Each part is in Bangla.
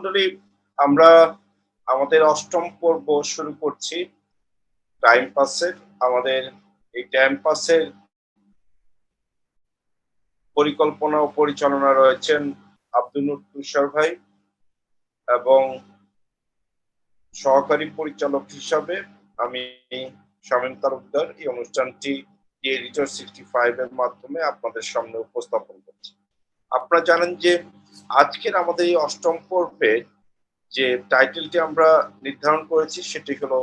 মন্ডলী, আমরা আমাদের অষ্টম পর্ব শুরু করছি টাইম পাসের। আমাদের এই টাইম পাসের পরিকল্পনা ও পরিচালনা রয়েছেন আব্দুল নূর তুষার ভাই, এবং সহকারী পরিচালক হিসাবে আমি শামীম তালুকদার এই অনুষ্ঠানটি এডিটর 65 এর মাধ্যমে আপনাদের সামনে উপস্থাপন করছি। আপনারা জানেন যে আজকের আমাদের এই অষ্টম পর্বে যে টাইটেলটি আমরা নির্ধারণ করেছি সেটি হলো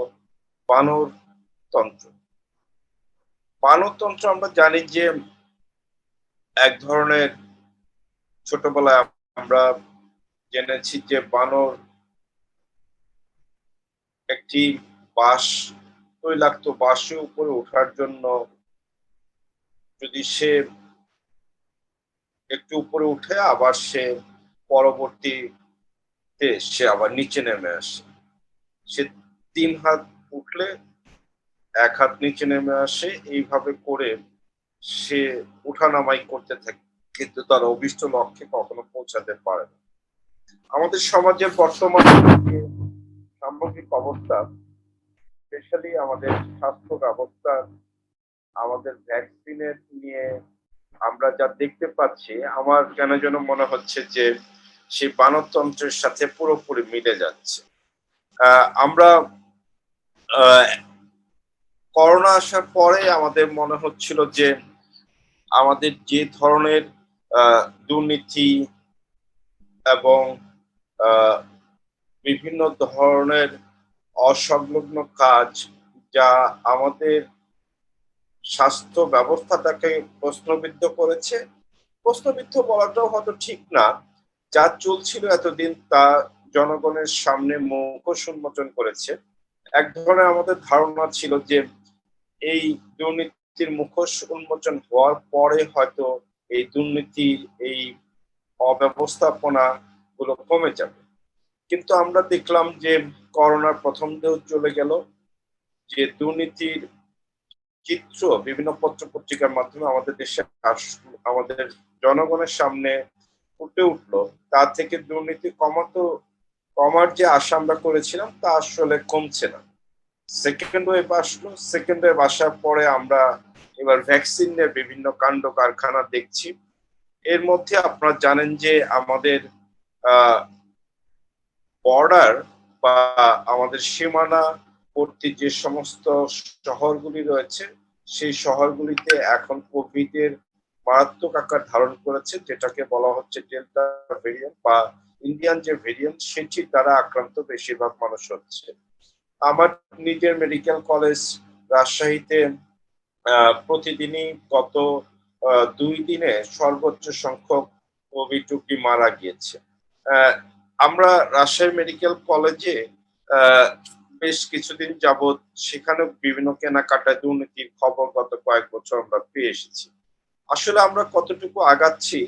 বানরতন্ত্র। বানরতন্ত্র আমরা জানি যে এক ধরনের, ছোটবেলায় আমরা জেনেছি যে বানর একটি বাঁশ, তৈলাক্ত বাঁশের উপরে ওঠার জন্য যদি সে একটু উপরে উঠে আবার সে পরবর্তীতে সে আবার নিচে নেমে আসে, সে 3 হাত উঠলে 1 হাত নিচে নেমে আসে, এইভাবে করে সে উঠানামাই করতে থাকে, কিন্তু তার অভিষ্ট লক্ষ্যে কখনো পৌঁছাতে পারে না। আমাদের সমাজের বর্তমান যে সামগ্রিক অবস্থা, স্পেশালি আমাদের স্বাস্থ্য ব্যবস্থা, আমাদের ভ্যাকসিনের নিয়ে আমরা যা দেখতে পাচ্ছি, আমার কেন যেন মনে হচ্ছে যে সেই বানরতন্ত্রের সাথে পুরোপুরি মিলে যাচ্ছে। আমরা করোনা আসার পরে আমাদের মনে হচ্ছিল যে আমাদের যে ধরনের দুর্নীতি এবং বিভিন্ন ধরনের অসংলগ্ন কাজ, যা আমাদের স্বাস্থ্য ব্যবস্থাটাকে প্রশ্নবিদ্ধ করেছে, প্রশ্নবিদ্ধ বলাটাও হয়তো ঠিক না, যা চলছিল এতদিন তা জনগণের সামনে মুখোশ উন্মোচন করেছে। এক ধরনের আমাদের ধারণা ছিল যে এই দুর্নীতির মুখোশ উন্মোচন হওয়ার পরে হয়তো এই দুর্নীতির এই অব্যবস্থাপনা গুলো কমে যাবে, কিন্তু আমরা দেখলাম যে করোনার প্রথম ঢেউ চলে গেল, যে দুর্নীতির চিত্র বিভিন্ন পত্র পত্রিকার মাধ্যমে আমাদের দেশে আমাদের জনগণের সামনে ফুটে উঠলো, তা থেকে দুর্নীতি কমার যে আশা আমরা করেছিলাম তা আসলে কমছে না। সেকেন্ড ওয়েভ আসলো, সেকেন্ড ওয়েভ আসার পরে আমরা এবার ভ্যাকসিনের বিভিন্ন কাণ্ড কারখানা দেখছি। এর মধ্যে আপনারা জানেন যে আমাদের বর্ডার বা আমাদের সীমানাবর্তী যে সমস্ত শহরগুলি রয়েছে, সেই শহরগুলিতে এখন কোভিড এর মারাত্মক আকার ধারণ করেছে, যেটাকে বলা হচ্ছে ডেল্টা ভেরিয়েন্ট বা ইন্ডিয়ান যে ভেরিয়েন্ট, সেটির দ্বারা আক্রান্ত বেশিরভাগ মানুষ হচ্ছে। আমার নিজের মেডিকেল কলেজ রাজশাহীতে প্রতিদিনই গত 2 দিনে সর্বোচ্চ সংখ্যক কোভিড রোগী মারা গিয়েছে। আমরা রাজশাহী মেডিকেল কলেজে বেশ কিছুদিন যাবৎ সেখানে বিভিন্ন কেনাকাটায় দুর্নীতির খবর গত কয়েক বছর আমরা পেয়ে এসেছি। আসলে আমরা কতটুকু আগাচ্ছি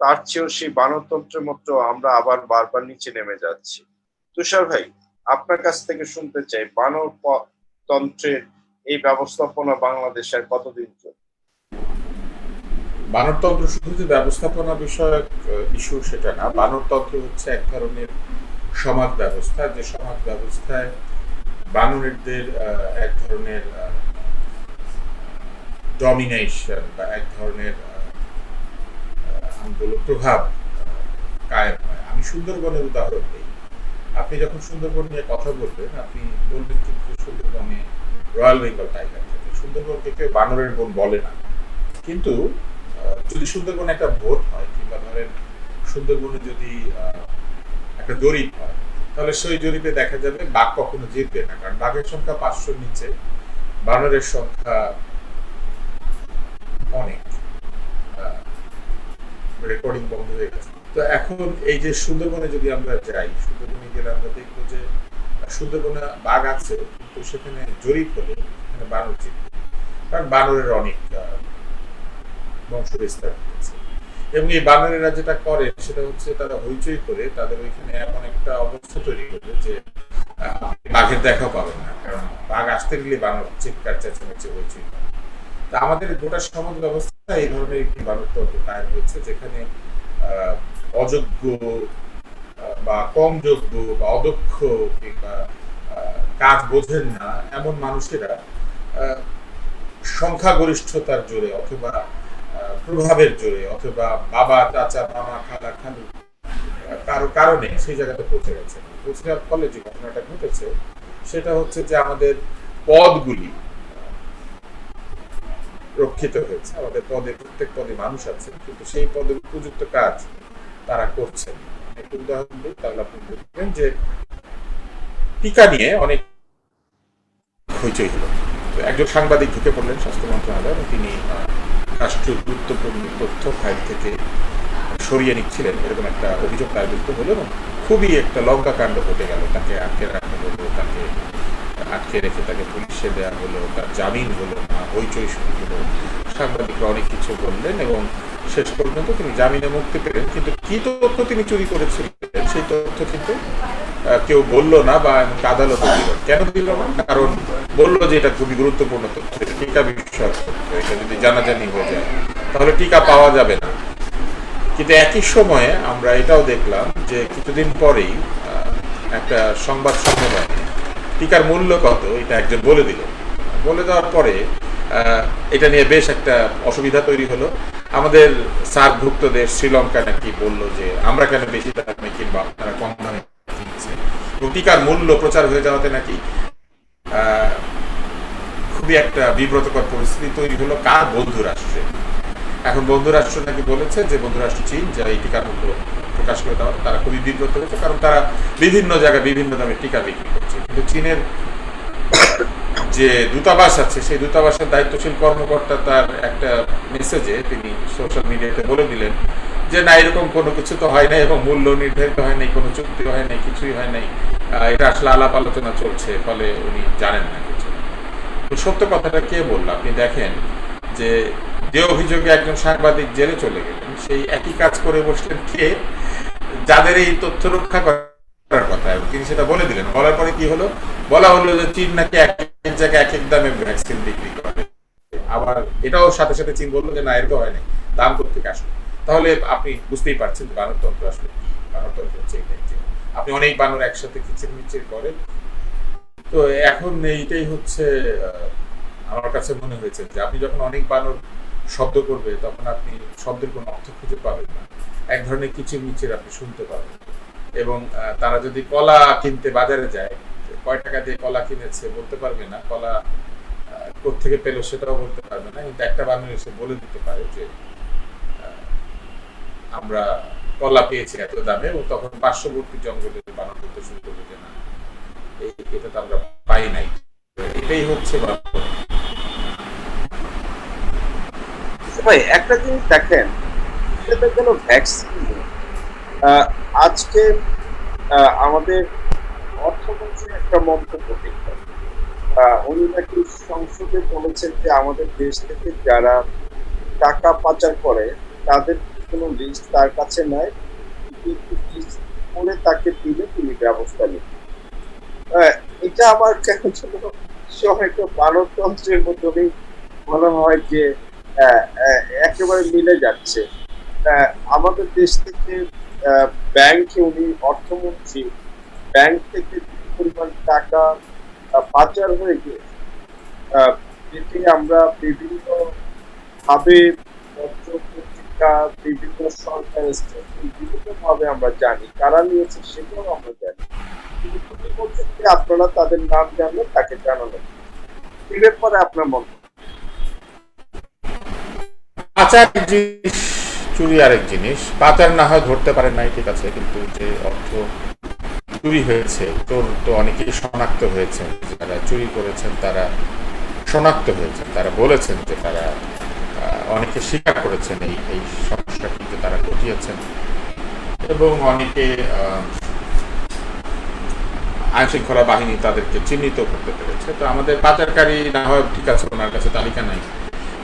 তার চেয়েও সেই বানরতন্ত্রের মতো আমরা আবার বারবার নিচে নেমে যাচ্ছি। তুষার ভাই, আপনার কাছ থেকে শুনতে চাই, বানরতন্ত্রের এই ব্যবস্থাপনা বাংলাদেশের কতদিন চলবে? বানরতন্ত্র শুধু যে ব্যবস্থাপনা বিষয়ক ইস্যু সেটা না, বানরতন্ত্র হচ্ছে এক ধরনের সমাজ ব্যবস্থা, যে সমাজ ব্যবস্থায় বানরদের এক ধরনের ডমিনেশন বা এক ধরনের প্রভাব কায়েম হয়। আমি সুন্দরবনের উদাহরণ দিই। আপনি যখন সুন্দরবন নিয়ে কথা বলবেন, আপনি বলবেন কিন্তু সুন্দরবনে রয়্যাল বেঙ্গল টাইগার থাকে, সুন্দরবনকে কেউ বানরের বন বলে না। কিন্তু যদি সুন্দরবনে একটা ভোট হয়, কিংবা ধরেন সুন্দরবনে যদি একটা জরিপ হয়, তাহলে সেই জরিপে দেখা যাবে বাঘ কখনো জিতবে না, কারণ বাঘের সংখ্যা 500-র নিচে, বানরের সংখ্যা অনেক। রেকর্ডিং বন্ধ হয়ে গেছে। তো এখন এই যে সুন্দরবনে যদি আমরা যাই, সুন্দরবনে গেলে আমরা দেখবো যে সুন্দরবনে বাঘ আছে, কিন্তু সেখানে জরিপ হলে এখানে বানর জিতবে, কারণ বানরের অনেক বংশ বিস্তার হয়েছে। এবং এই বানরেরা যেটা করে সেটা হচ্ছে তারা হইচই করে তাদের ওইখানে এমন একটা অবস্থা তৈরি করবে যে বাঘের দেখা পাবে না, কারণ বাঘ আসতে গেলে বানর চিৎকার চেঁচামেচি হইচই করে। তা আমাদের গোটা সমাজ ব্যবস্থা এই ধরনের একটি বানরতন্ত্র কায়েম হয়েছে, যেখানে অযোগ্য বা কম যোগ্য বা অদক্ষ কিংবা কাজ বোঝেন না এমন মানুষেরা সংখ্যাগরিষ্ঠতার জোরে অথবা প্রভাবের জোরে অথবা বাবা চাচা মামা খালা খালু কারো কারণে সেই জায়গাতে পৌঁছে গেছে। পৌঁছে যাওয়ার ফলে যে ঘটনাটা ঘটেছে সেটা হচ্ছে যে আমাদের পদগুলি রক্ষিত হয়েছে। আমাদের পদে প্রত্যেক পদে মানুষ আছে, কিন্তু সেই পদের উপযুক্ত কাজ তারা করছেন। একটু উদাহরণ দিই, তাহলে আপনি দেখবেন যে টিকা নিয়ে অনেক হইচই হলো। তো একজন সাংবাদিক ঢুকে পড়লেন স্বাস্থ্য মন্ত্রণালয় এবং তিনি রাষ্ট্রীয় গুরুত্বপূর্ণ তথ্য ফাইল থেকে সরিয়ে নিচ্ছিলেন, এরকম একটা অভিযোগ তার বিরুদ্ধে হলো এবং খুবই একটা লঙ্কা কাণ্ড ঘটে গেল। তাকে আটকে রাখা হলো, তাকে আটকে রেখে তাকে পুলিশে দেওয়া হলো, তার জামিন হলো না, হইচই শুরু হলো। সাংবাদিকরা অনেক কিছু বললেন এবং শেষ পর্যন্ত তিনি জামিনে মুক্তি পেলেন। কিন্তু কি তথ্য তিনি চুরি করেছিলেন সেই তথ্য কিন্তু কেউ বললো না বা আদালতে দিল। কেন দিল না? কারণ বললো যে এটা খুবই গুরুত্বপূর্ণ তথ্য, টিকা বিষয়ক তথ্য, এটা যদি জানাজানি হয়ে যায় তাহলে টিকা পাওয়া যাবে না। কিন্তু একই সময়ে আমরা এটাও দেখলাম যে কিছুদিন পরেই একটা সংবাদ সম্মেলনে টিকার মূল্য কত এটা একজন বলে দিল। বলে দেওয়ার পরে এটা নিয়ে বেশ একটা অসুবিধা তৈরি হলো। আমাদের সার্কভুক্ত দেশ শ্রীলঙ্কা নাকি বললো যে আমরা কেন বেশি দামে কিনবো, আপনারা কম দামে কিনছে। টিকার মূল্য প্রচার হয়ে যাওয়াতে নাকি খুবই একটা বিব্রতকর পরিস্থিতি তৈরি হলো কার? বন্ধু রাষ্ট্রে। এখন বন্ধু রাষ্ট্র নাকি বলেছে যে বন্ধু রাষ্ট্র চীন, যারা এই টিকার মূল্য প্রকাশ করে দেওয়া, তারা খুবই বিব্রত হয়েছে, কারণ তারা বিভিন্ন জায়গায় বিভিন্ন দামে টিকা বিক্রি করছে। কিন্তু চীনের যে দূতাবাস আছে সেই দূতাবাসের দায়িত্বশীল কর্মকর্তা তার একটা মেসেজে তিনি সোশ্যাল মিডিয়াতে বলে দিলেন যে না, এরকম কোনো কিছু তো হয় নাই এবং মূল্য নির্ধারিত হয় নাই, কোনো চুক্তি হয় নাই, কিছুই হয় নাই, এটা আসলে আলাপ আলোচনা চলছে, ফলে উনি জানেন না কিছু। তো সত্য কথাটা কে বললো? আপনি দেখেন যে যে অভিযোগে একজন সাংবাদিক জেলে চলে গেলেন, সেই একই কাজ করে বসলেন কে? যাদের এই তথ্য রক্ষা করার কথা, তিনি সেটা বলে দিলেন। বলার পরে কি হলো? বলা হলো যে চীন নাকি এক এক জায়গায় এক এক দামে ভ্যাকসিন বিক্রি করে। আবার এটাও সাথে সাথে চীন বললো যে না, এটা হয় নাই, দাম কোথেকে আসলো। তাহলে আপনি বুঝতেই পারছেন বানরতন্ত্র আসলে কি। বানরতন্ত্র হচ্ছে এটাই যে আপনি অনেক বানর একসাথে কিচির মিচির করেন। তো এখন এইটাই হচ্ছে আমার কাছে মনে হয়েছে যে আপনি যখন অনেক বানর শব্দ করবে তখন আপনি শব্দের কোনো অর্থ খুঁজে পাবেন না, এক ধরনের কিচির মিচির আপনি শুনতে পাবেন। এবং তারা যদি কলা কিনতে বাজারে যায়, কয় টাকা দিয়ে কলা কিনেছে বলতে পারবে না, কলা কোত্থেকে পেলো সেটাও বলতে পারবে না, কিন্তু একটা বানর এসে বলে দিতে পারে যে আমরা কলা পেয়েছি এত দামে, এবং তখন পার্শ্ববর্তী জঙ্গলে বানর করতে শুরু করবে যে না, এটা তো আমরা পাই নাই। এটাই হচ্ছে ভাই একটা জিনিস দেখেন, সেটা গেল ভ্যাকসিন। আজকে আমাদের অর্থমন্ত্রী একটা মন্তব্য দেখলেন, উনি নাকি সংসদে বলেছেন যে আমাদের দেশ থেকে যারা টাকা পাচার করে তাদের কোনো লিস্ট তার কাছে নাই, কিন্তু লিস্ট করে তাকে দিলে তিনি ব্যবস্থা নেবেন। এটা আমার কেন ছিল একটা বানরতন্ত্রের মতনই মনে হয় যে একেবারে মিলে যাচ্ছে। আমাদের দেশ থেকে ব্যাংকে, উনি অর্থমন্ত্রী, ব্যাংক থেকে পরিমাণ টাকা পাচার হয়ে গিয়েছে, যেটি আমরা বিভিন্ন ভাবে পত্র পত্রিকা, বিভিন্ন সরকার বিভিন্ন ভাবে আমরা জানি, কারা নিয়েছে সেটাও আমরা জানি, কিন্তু তুমি বলছেন যে আপনারা তাদের নাম জানলে তাকে জানালেন। এই ব্যাপারে আপনার মত? পাচার জিনিস, চুরি আরেক জিনিস। পাচার না হয় ধরতে পারেন নাই, ঠিক আছে, কিন্তু যে অর্থ চুরি হয়েছে, চোর তো অনেকেই শনাক্ত হয়েছেন, যারা চুরি করেছেন তারা শনাক্ত হয়েছেন, তারা বলেছেন যে তারা অনেকে স্বীকার করেছেন এই সমস্যা কিন্তু তারা ঘটিয়েছেন, এবং অনেকে আইন শৃঙ্খলা বাহিনী তাদেরকে চিহ্নিত করতে পেরেছে। তো আমাদের পাচারকারী না হয় ঠিক আছে, ওনার কাছে তালিকা নাই,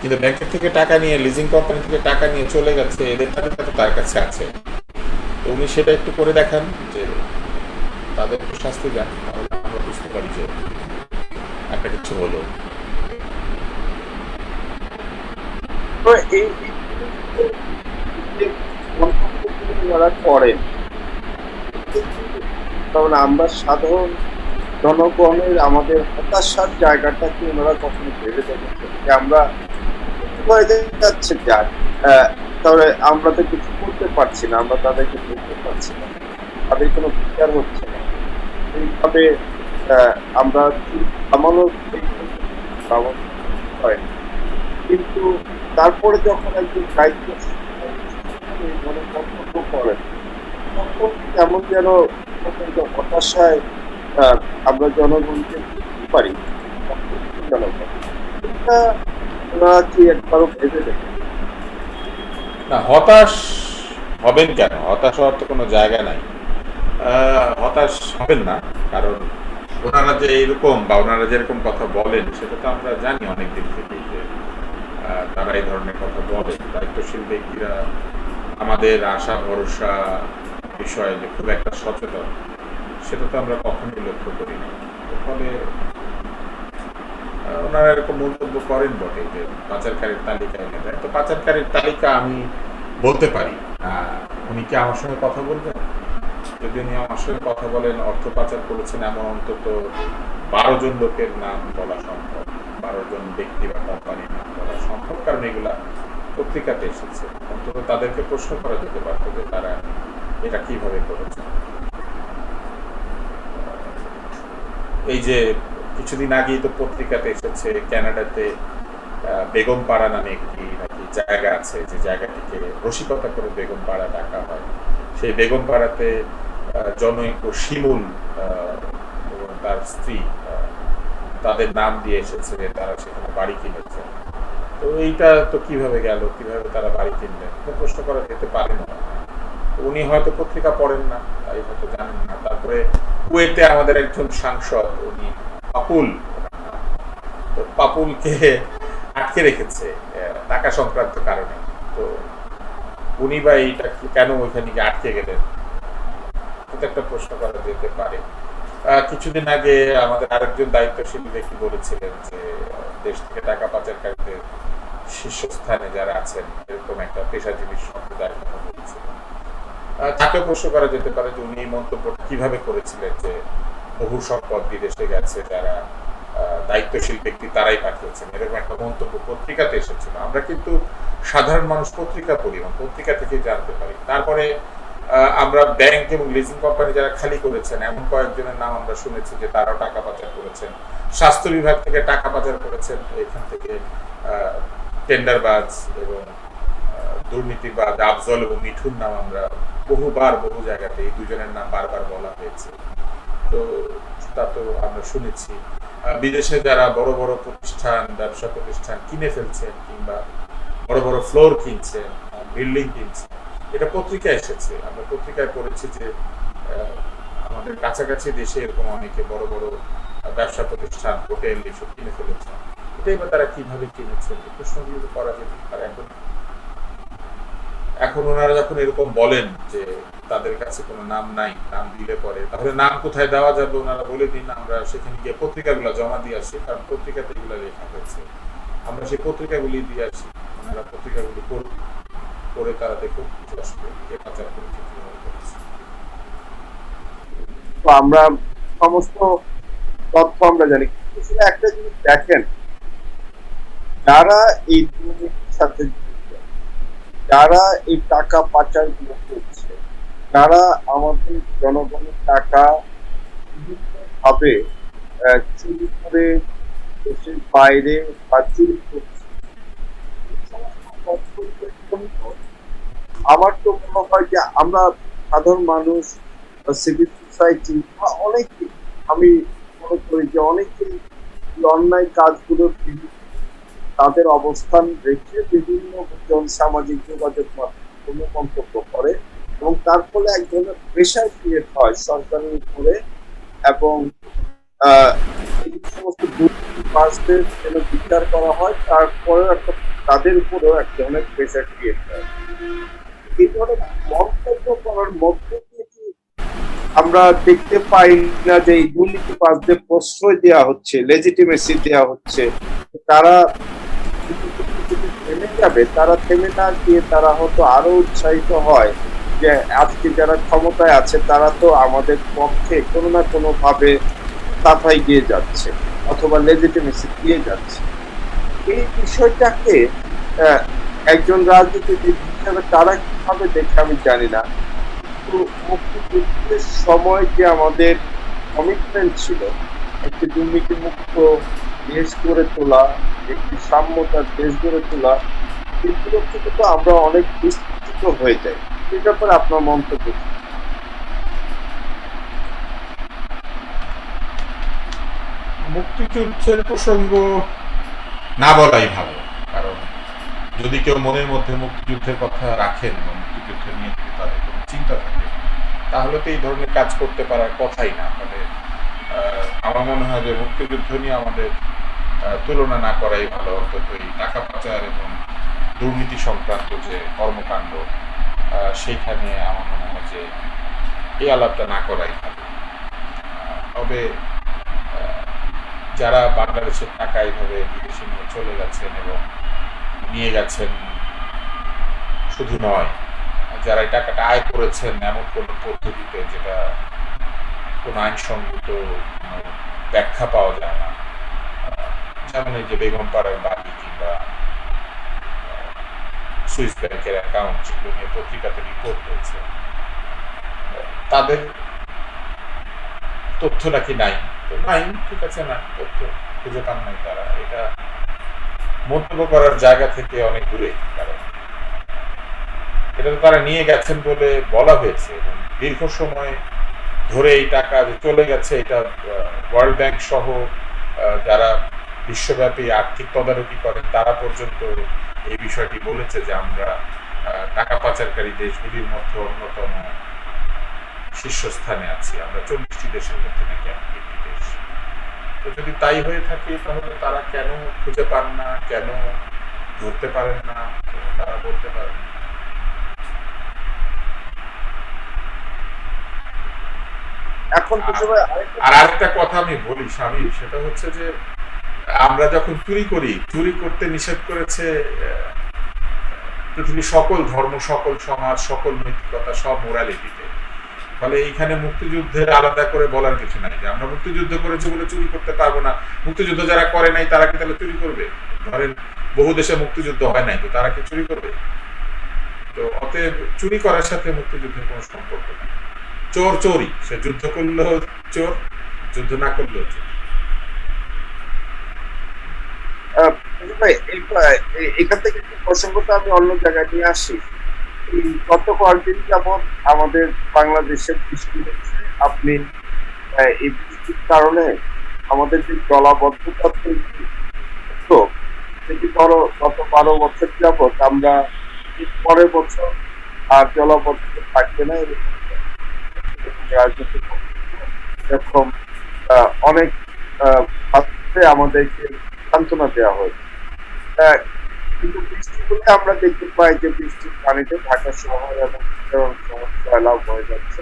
কিন্তু ব্যাংকের থেকে টাকা নিয়ে, লিজিং কোম্পানি থেকে টাকা নিয়ে চলে গেছে, এদের তালিকা তো তার কাছে আছে। তো উনি সেটা একটু করে দেখান যে তাদের একটু শাস্তি দেন, তাহলে আমরা বুঝতে পারি যে একটা কিছু হলো। যারা করেন কিন্তু কারণ আমরা সাধারণ জনগণের আমাদের হতাশার জায়গাটাকে ওনারা কখনো ভেবে দেখেছেন যে আমরা হয়ে যাচ্ছে যার তাহলে আমরা তো কিছু করতে পারছি না, আমরা তাদেরকে বলতে পারছি না, তাদের কোনো বিচার হচ্ছে না। এইভাবে আমরা থামানোর হয়, কিন্তু তারপরে যখন একজন দায়িত্ব মনে মন্তব্য করেন তখন কেমন যেন হতাশায় আমরা জনগণকে বুঝতে পারি জনগণ এটা ওনারা কি একবারও ভেবে দেখেন? না, হতাশ হবেন কেন? হতাশ হওয়ার তো কোনো জায়গা নাই। হতাশ হবেন না, কারণ ওনারা যে এরকম বা ওনারা যেরকম কথা বলেন সেটা তো আমরা জানি অনেক দিন থেকে যে তারা এই ধরনের কথা বলে। দায়িত্বশীল ব্যক্তিরা আমাদের আশা ভরসা বিষয়ে যে খুব একটা সচেতন সেটা তো আমরা কখনোই লক্ষ্য করি না। ফলে ওনারা এরকম মন্তব্য করেন বটে যে পাচারকারীর তালিকা এনে দেয়। তো পাচারকারীর তালিকা আমি বলতে পারি। উনি কি আমার সঙ্গে কথা বলবেন? যদি উনি আমার সঙ্গে কথা বলেন, অর্থ পাচার করেছেন এমন অন্তত 12 জন লোকের নাম বলা সম্ভব, 12 জন ব্যক্তি বা কোম্পানির নাম বলা সম্ভব, কারণ এগুলা পত্রিকাতে এসেছে। অন্তত তাদেরকে প্রশ্ন করা যেতে পারতো যে তারা এটা কিভাবে করেছে। এই যে কিছুদিন আগেই তো পত্রিকাতে এসেছে কানাডাতে বেগম পাড়া নামে একটি নাকি জায়গা আছে, যে জায়গাটিকে রসিকতা করে বেগম পাড়া ডাকা হয়। সেই বেগম পাড়াতে জনৈক শিমুল এবং তার স্ত্রী তাদের নাম দিয়ে এসেছে, তারা সেখানে বাড়ি কিনেছে। তো এইটা তো কিভাবে গেল, কিভাবে তারা বাড়ি কিনলেন, প্রশ্ন করা যেতে পারে না। উনি হয়তো পত্রিকা পড়েন না, তাই হয়তো জানেন না। তারপরে কুয়েতে আমাদের একজন সাংসদ, উনি পাপুল, তো পাপুলকে আটকে রেখেছে টাকা সংক্রান্ত কারণে। তো উনি বা এইটা কেন ওইখানে গিয়ে আটকে গেলেন, এটা একটা প্রশ্ন করা যেতে পারে। কিছুদিন আগে আমাদের আরেকজন দায়িত্বশীল ব্যক্তি বলেছিলেন যে দেশ থেকে টাকা পাচারকারীদের শীর্ষস্থানে যারা আছেন এরকম একটা পেশাজীবী সম্প্রদায়ের কথা বলেছিলেন। তাকে প্রশ্ন করা যেতে পারে যে উনি এই মন্তব্যটা কিভাবে করেছিলেন যে বহু সম্পদ বিদেশে গেছে, যারা দায়িত্বশীল ব্যক্তি তারাই পাঠিয়েছেন, এরকম একটা মন্তব্য পত্রিকাতে এসেছিল। আমরা কিন্তু সাধারণ মানুষ পত্রিকা পড়ি এবং পত্রিকা থেকে জানতে পারি। তারপরে আমরা ব্যাংক এবং লিজিং কোম্পানি যারা খালি করেছেন এমন কয়েকজনের নাম আমরা শুনেছি যে তারাও টাকা পাচার করেছেন। স্বাস্থ্য বিভাগ থেকে টাকা পাচার করেছেন, এখান থেকে টেন্ডারবাজ এবং দুর্নীতিবাজ আফজল এবং মিঠুন নাম আমরা বহুবার বহু জায়গাতে এই দুজনের নাম বারবার বলা হয়েছে। তো তা তো আমরা শুনেছি। বিদেশে যারা বড় বড় প্রতিষ্ঠান, ব্যবসা প্রতিষ্ঠান কিনে ফেলছেন কিংবা বড় বড় ফ্লোর কিনছেন, বিল্ডিং কিনছেন, এটা পত্রিকায় এসেছে। আমরা পত্রিকায় পড়েছি যে আমাদের কাছাকাছি দেশে এরকম অনেকে বড় বড় ব্যবসা প্রতিষ্ঠান, হোটেল এসব কিনে ফেলেছেন। এটাই বা তারা কিভাবে কিনেছেন, প্রশ্নগুলো করা যেতে পারে। এখন ওনারা যখন এরকম বলেন যে তাদের কাছে কোনো নাম নাই, নাম দিলে পরে তাহলে নাম কোথায় দেওয়া যাবে ওনারা বলে দিন, আমরা সেখানে গিয়ে পত্রিকাগুলো জমা দিয়ে আসি, কারণ পত্রিকাতে এগুলো লেখা হয়েছে। আমরা সেই পত্রিকাগুলি দিয়ে আসি, ওনারা পত্রিকাগুলি পড়ে তারা দেখুন আসলে কে পাচার করেছে, কিভাবে করেছে। তো আমরা সমস্ত তথ্য আমরা জানি, কিন্তু একটা জিনিস দেখেন, যারা এই দুর্নীতির সাথে যুক্ত, যারা এই টাকা পাচার গুলো করছে, যারা আমাদের জনগণের টাকা বিভিন্নভাবে চুরি করে দেশের বাইরে বা চুরি করছে, আমার তো মনে হয় যে আমরা সাধারণ মানুষ, সিভিল সোসাইটি বা অনেকে, আমি মনে করি যে অনেকেই অন্যায় কাজগুলোর তাদের অবস্থান রেখে বিভিন্ন সামাজিক যোগাযোগ মাধ্যমে মন্তব্য করে এবং তার ফলে এক ধরনের প্রেশার ক্রিয়েট হয় সরকারের উপরে এবং এই সমস্ত দুর্নীতিবাজদের যেন বিচার করা হয়, তারপরেও একটা তাদের উপরেও এক ধরনের প্রেশার ক্রিয়েট হয়। এই ধরনের মন্তব্য করার মধ্যে দিয়ে কি আমরা দেখতে পাই না যে এই দুর্নীতিবাজদের প্রশ্রয় দেওয়া হচ্ছে, লেজিটিমেসি দেওয়া হচ্ছে, তারা থেমে যাবে, তারা থেমে না গিয়ে তারা হয়তো আরো উৎসাহিত হয় যে আজকে যারা ক্ষমতায় আছে তারা তো আমাদের পক্ষে কোনো না কোনো ভাবে সাফাই দিয়ে যাচ্ছে অথবা লেজিটিমেসি দিয়ে যাচ্ছে। এই বিষয়টাকে আহ, একজন রাজনীতিবিদ হিসেবে তারা কিভাবে দেখে আমি জানি না, কিন্তু মুক্তিযুদ্ধের সময় যে আমাদের কমিটমেন্ট ছিল একটি দুর্নীতিমুক্ত দেশ গড়ে তোলা, একটি সাম্যতার দেশ গড়ে তোলা, এগুলো থেকে তো আমরা অনেক বিস্তৃত হয়ে যাই। এই ব্যাপারে আপনার মন্তব্য কি? মুক্তিযুদ্ধের প্রসঙ্গ না বলাই ভালো, কারণ যদি কেউ মনের মধ্যে মুক্তিযুদ্ধের কথা রাখেন বা মুক্তিযুদ্ধ নিয়ে যদি তাদের কোনো চিন্তা থাকে, তাহলে তো এই ধরনের কাজ করতে পারার কথাই না। ফলে আমার মনে হয় যে মুক্তিযুদ্ধ নিয়ে আমাদের তুলনা না করাই ভালো। অন্তত এই টাকা পাচার এবং দুর্নীতি সংক্রান্ত যে কর্মকাণ্ড, সেইখানে আমার মনে হয় যে এই আলাপটা না করাই ভালো। তবে যারা বাংলাদেশের টাকা এইভাবে বিদেশে নিয়ে চলে গেছেন এবং নিয়ে গেছেন শুধু নয়, যারা এই টাকাটা আয় করেছেন এমন কোনো পদ্ধতিতে যেটা কোনো আইনসঙ্গত কোনো ব্যাখ্যা পাওয়া যায় না, যেমন এই যে বেগম পাড়ার বাড়ি কিংবা সুইস ব্যাংকের অ্যাকাউন্ট, যেগুলো নিয়ে পত্রিকাতে রিপোর্ট হয়েছে, তাদের তথ্য নাকি নাই। তো নাই, ঠিক আছে, না তথ্য খুঁজে পান নাই তারা, এটা মন্তব্য করার জায়গা থেকে অনেক দূরে। কারণ এটা তো তারা নিয়ে গেছেন বলে বলা হয়েছে এবং দীর্ঘ সময় ধরে এই টাকা যে চলে গেছে, এটা ওয়ার্ল্ড ব্যাংক সহ যারা বিশ্বব্যাপী আর্থিক তদারকি করেন তারা পর্যন্ত এই বিষয়টি বলেছে যে আমরা টাকা পাচারকারী দেশগুলির মধ্যে অন্যতম শীর্ষস্থানে আছি, আমরা 40টি দেশের মধ্যে নাকি একটি দেশ। তো যদি তাই হয়ে থাকে তাহলে তারা কেন খুঁজে পান না, কেন ধরতে পারেন না, তারা বলতে পারেন। এখন তো সবাই আর আরেকটা কথা আমি বলি স্বামী, সেটা হচ্ছে যে আমরা যখন চুরি করি, চুরি করতে নিষেধ করেছে পৃথিবীর সকল ধর্ম, সকল সমাজ, সকল নৈতিকতা, সব মোরালিটিতে। ফলে এইখানে মুক্তিযুদ্ধের আলাদা করে বলার কিছু নাই যে আমরা মুক্তিযুদ্ধ করেছি বলে চুরি করতে পারবো না। মুক্তিযুদ্ধ যারা করে নাই তারা কি তাহলে চুরি করবে? ধরেন বহু দেশে মুক্তিযুদ্ধ হয় নাই, তো তারা কি চুরি করবে? তো অতএব চুরি করার সাথে মুক্তিযুদ্ধের কোনো সম্পর্ক নেই। চোর চোরই, সে যুদ্ধ করলেও চোর, যুদ্ধ না করলেও চোর। এখান থেকে একটু প্রসঙ্গটা আমি অন্য জায়গায় নিয়ে আসি। এই গত কয়েকদিন যাবৎ আমাদের বাংলাদেশের বৃষ্টি হচ্ছে। আপনি এই বৃষ্টির কারণে আমাদের যে জলাবদ্ধতা তৈরি হতো, সেটি ধরো গত 12 বছর যাবৎ আমরা পরের বছর আর জলাবদ্ধতা থাকবে না এরকম রাজনৈতিক এরকম অনেক ভাবে আমাদেরকে সান্ত্বনা দেওয়া হয়েছে। কিন্তু বৃষ্টি হলে আমরা দেখতে পাই যে বৃষ্টির পানিতে ঢাকা শহর এবং শহর সয়লাভ হয়ে যাচ্ছে।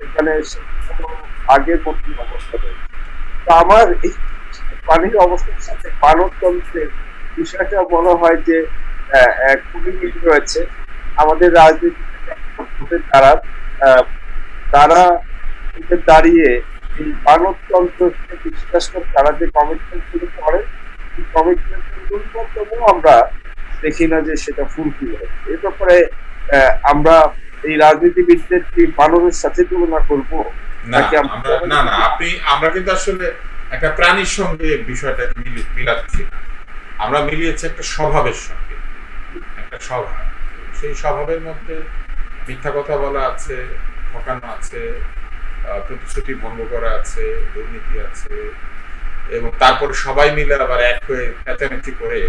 এখানে আগের মতন অবস্থা রয়েছে। তো আমার এই পানির অবস্থার সাথে মানবতন্ত্রের বিষয়টা মনে হয় যে খুবই মিল রয়েছে। আমাদের রাজনীতিতে তারা তারা দাঁড়িয়ে এই মানবতন্ত্রকে বিশ্বাস করে তারা যে কমিটমেন্ট গুলো করে, এই কমিটমেন্ট ন্যূনতম আমরা দেখি না যে সেটা ফুলফিল হয়। এই ব্যাপারে আমরা এই রাজনীতিবিদদের কি মানবের সাথে তুলনা করবো নাকি না? আমরা কিন্তু আসলে একটা প্রাণীর সঙ্গে বিষয়টাকে মিলাচ্ছি। আমরা মিলিয়েছি একটা স্বভাবের সঙ্গে, একটা স্বভাব। সেই স্বভাবের মধ্যে মিথ্যা কথা বলা আছে, ঠকানো আছে, প্রতিশ্রুতি ভঙ্গ করা আছে, দুর্নীতি আছে, এবং তারপরে সবাই মিলে আবার এক হয়ে চেঁচামেচি করে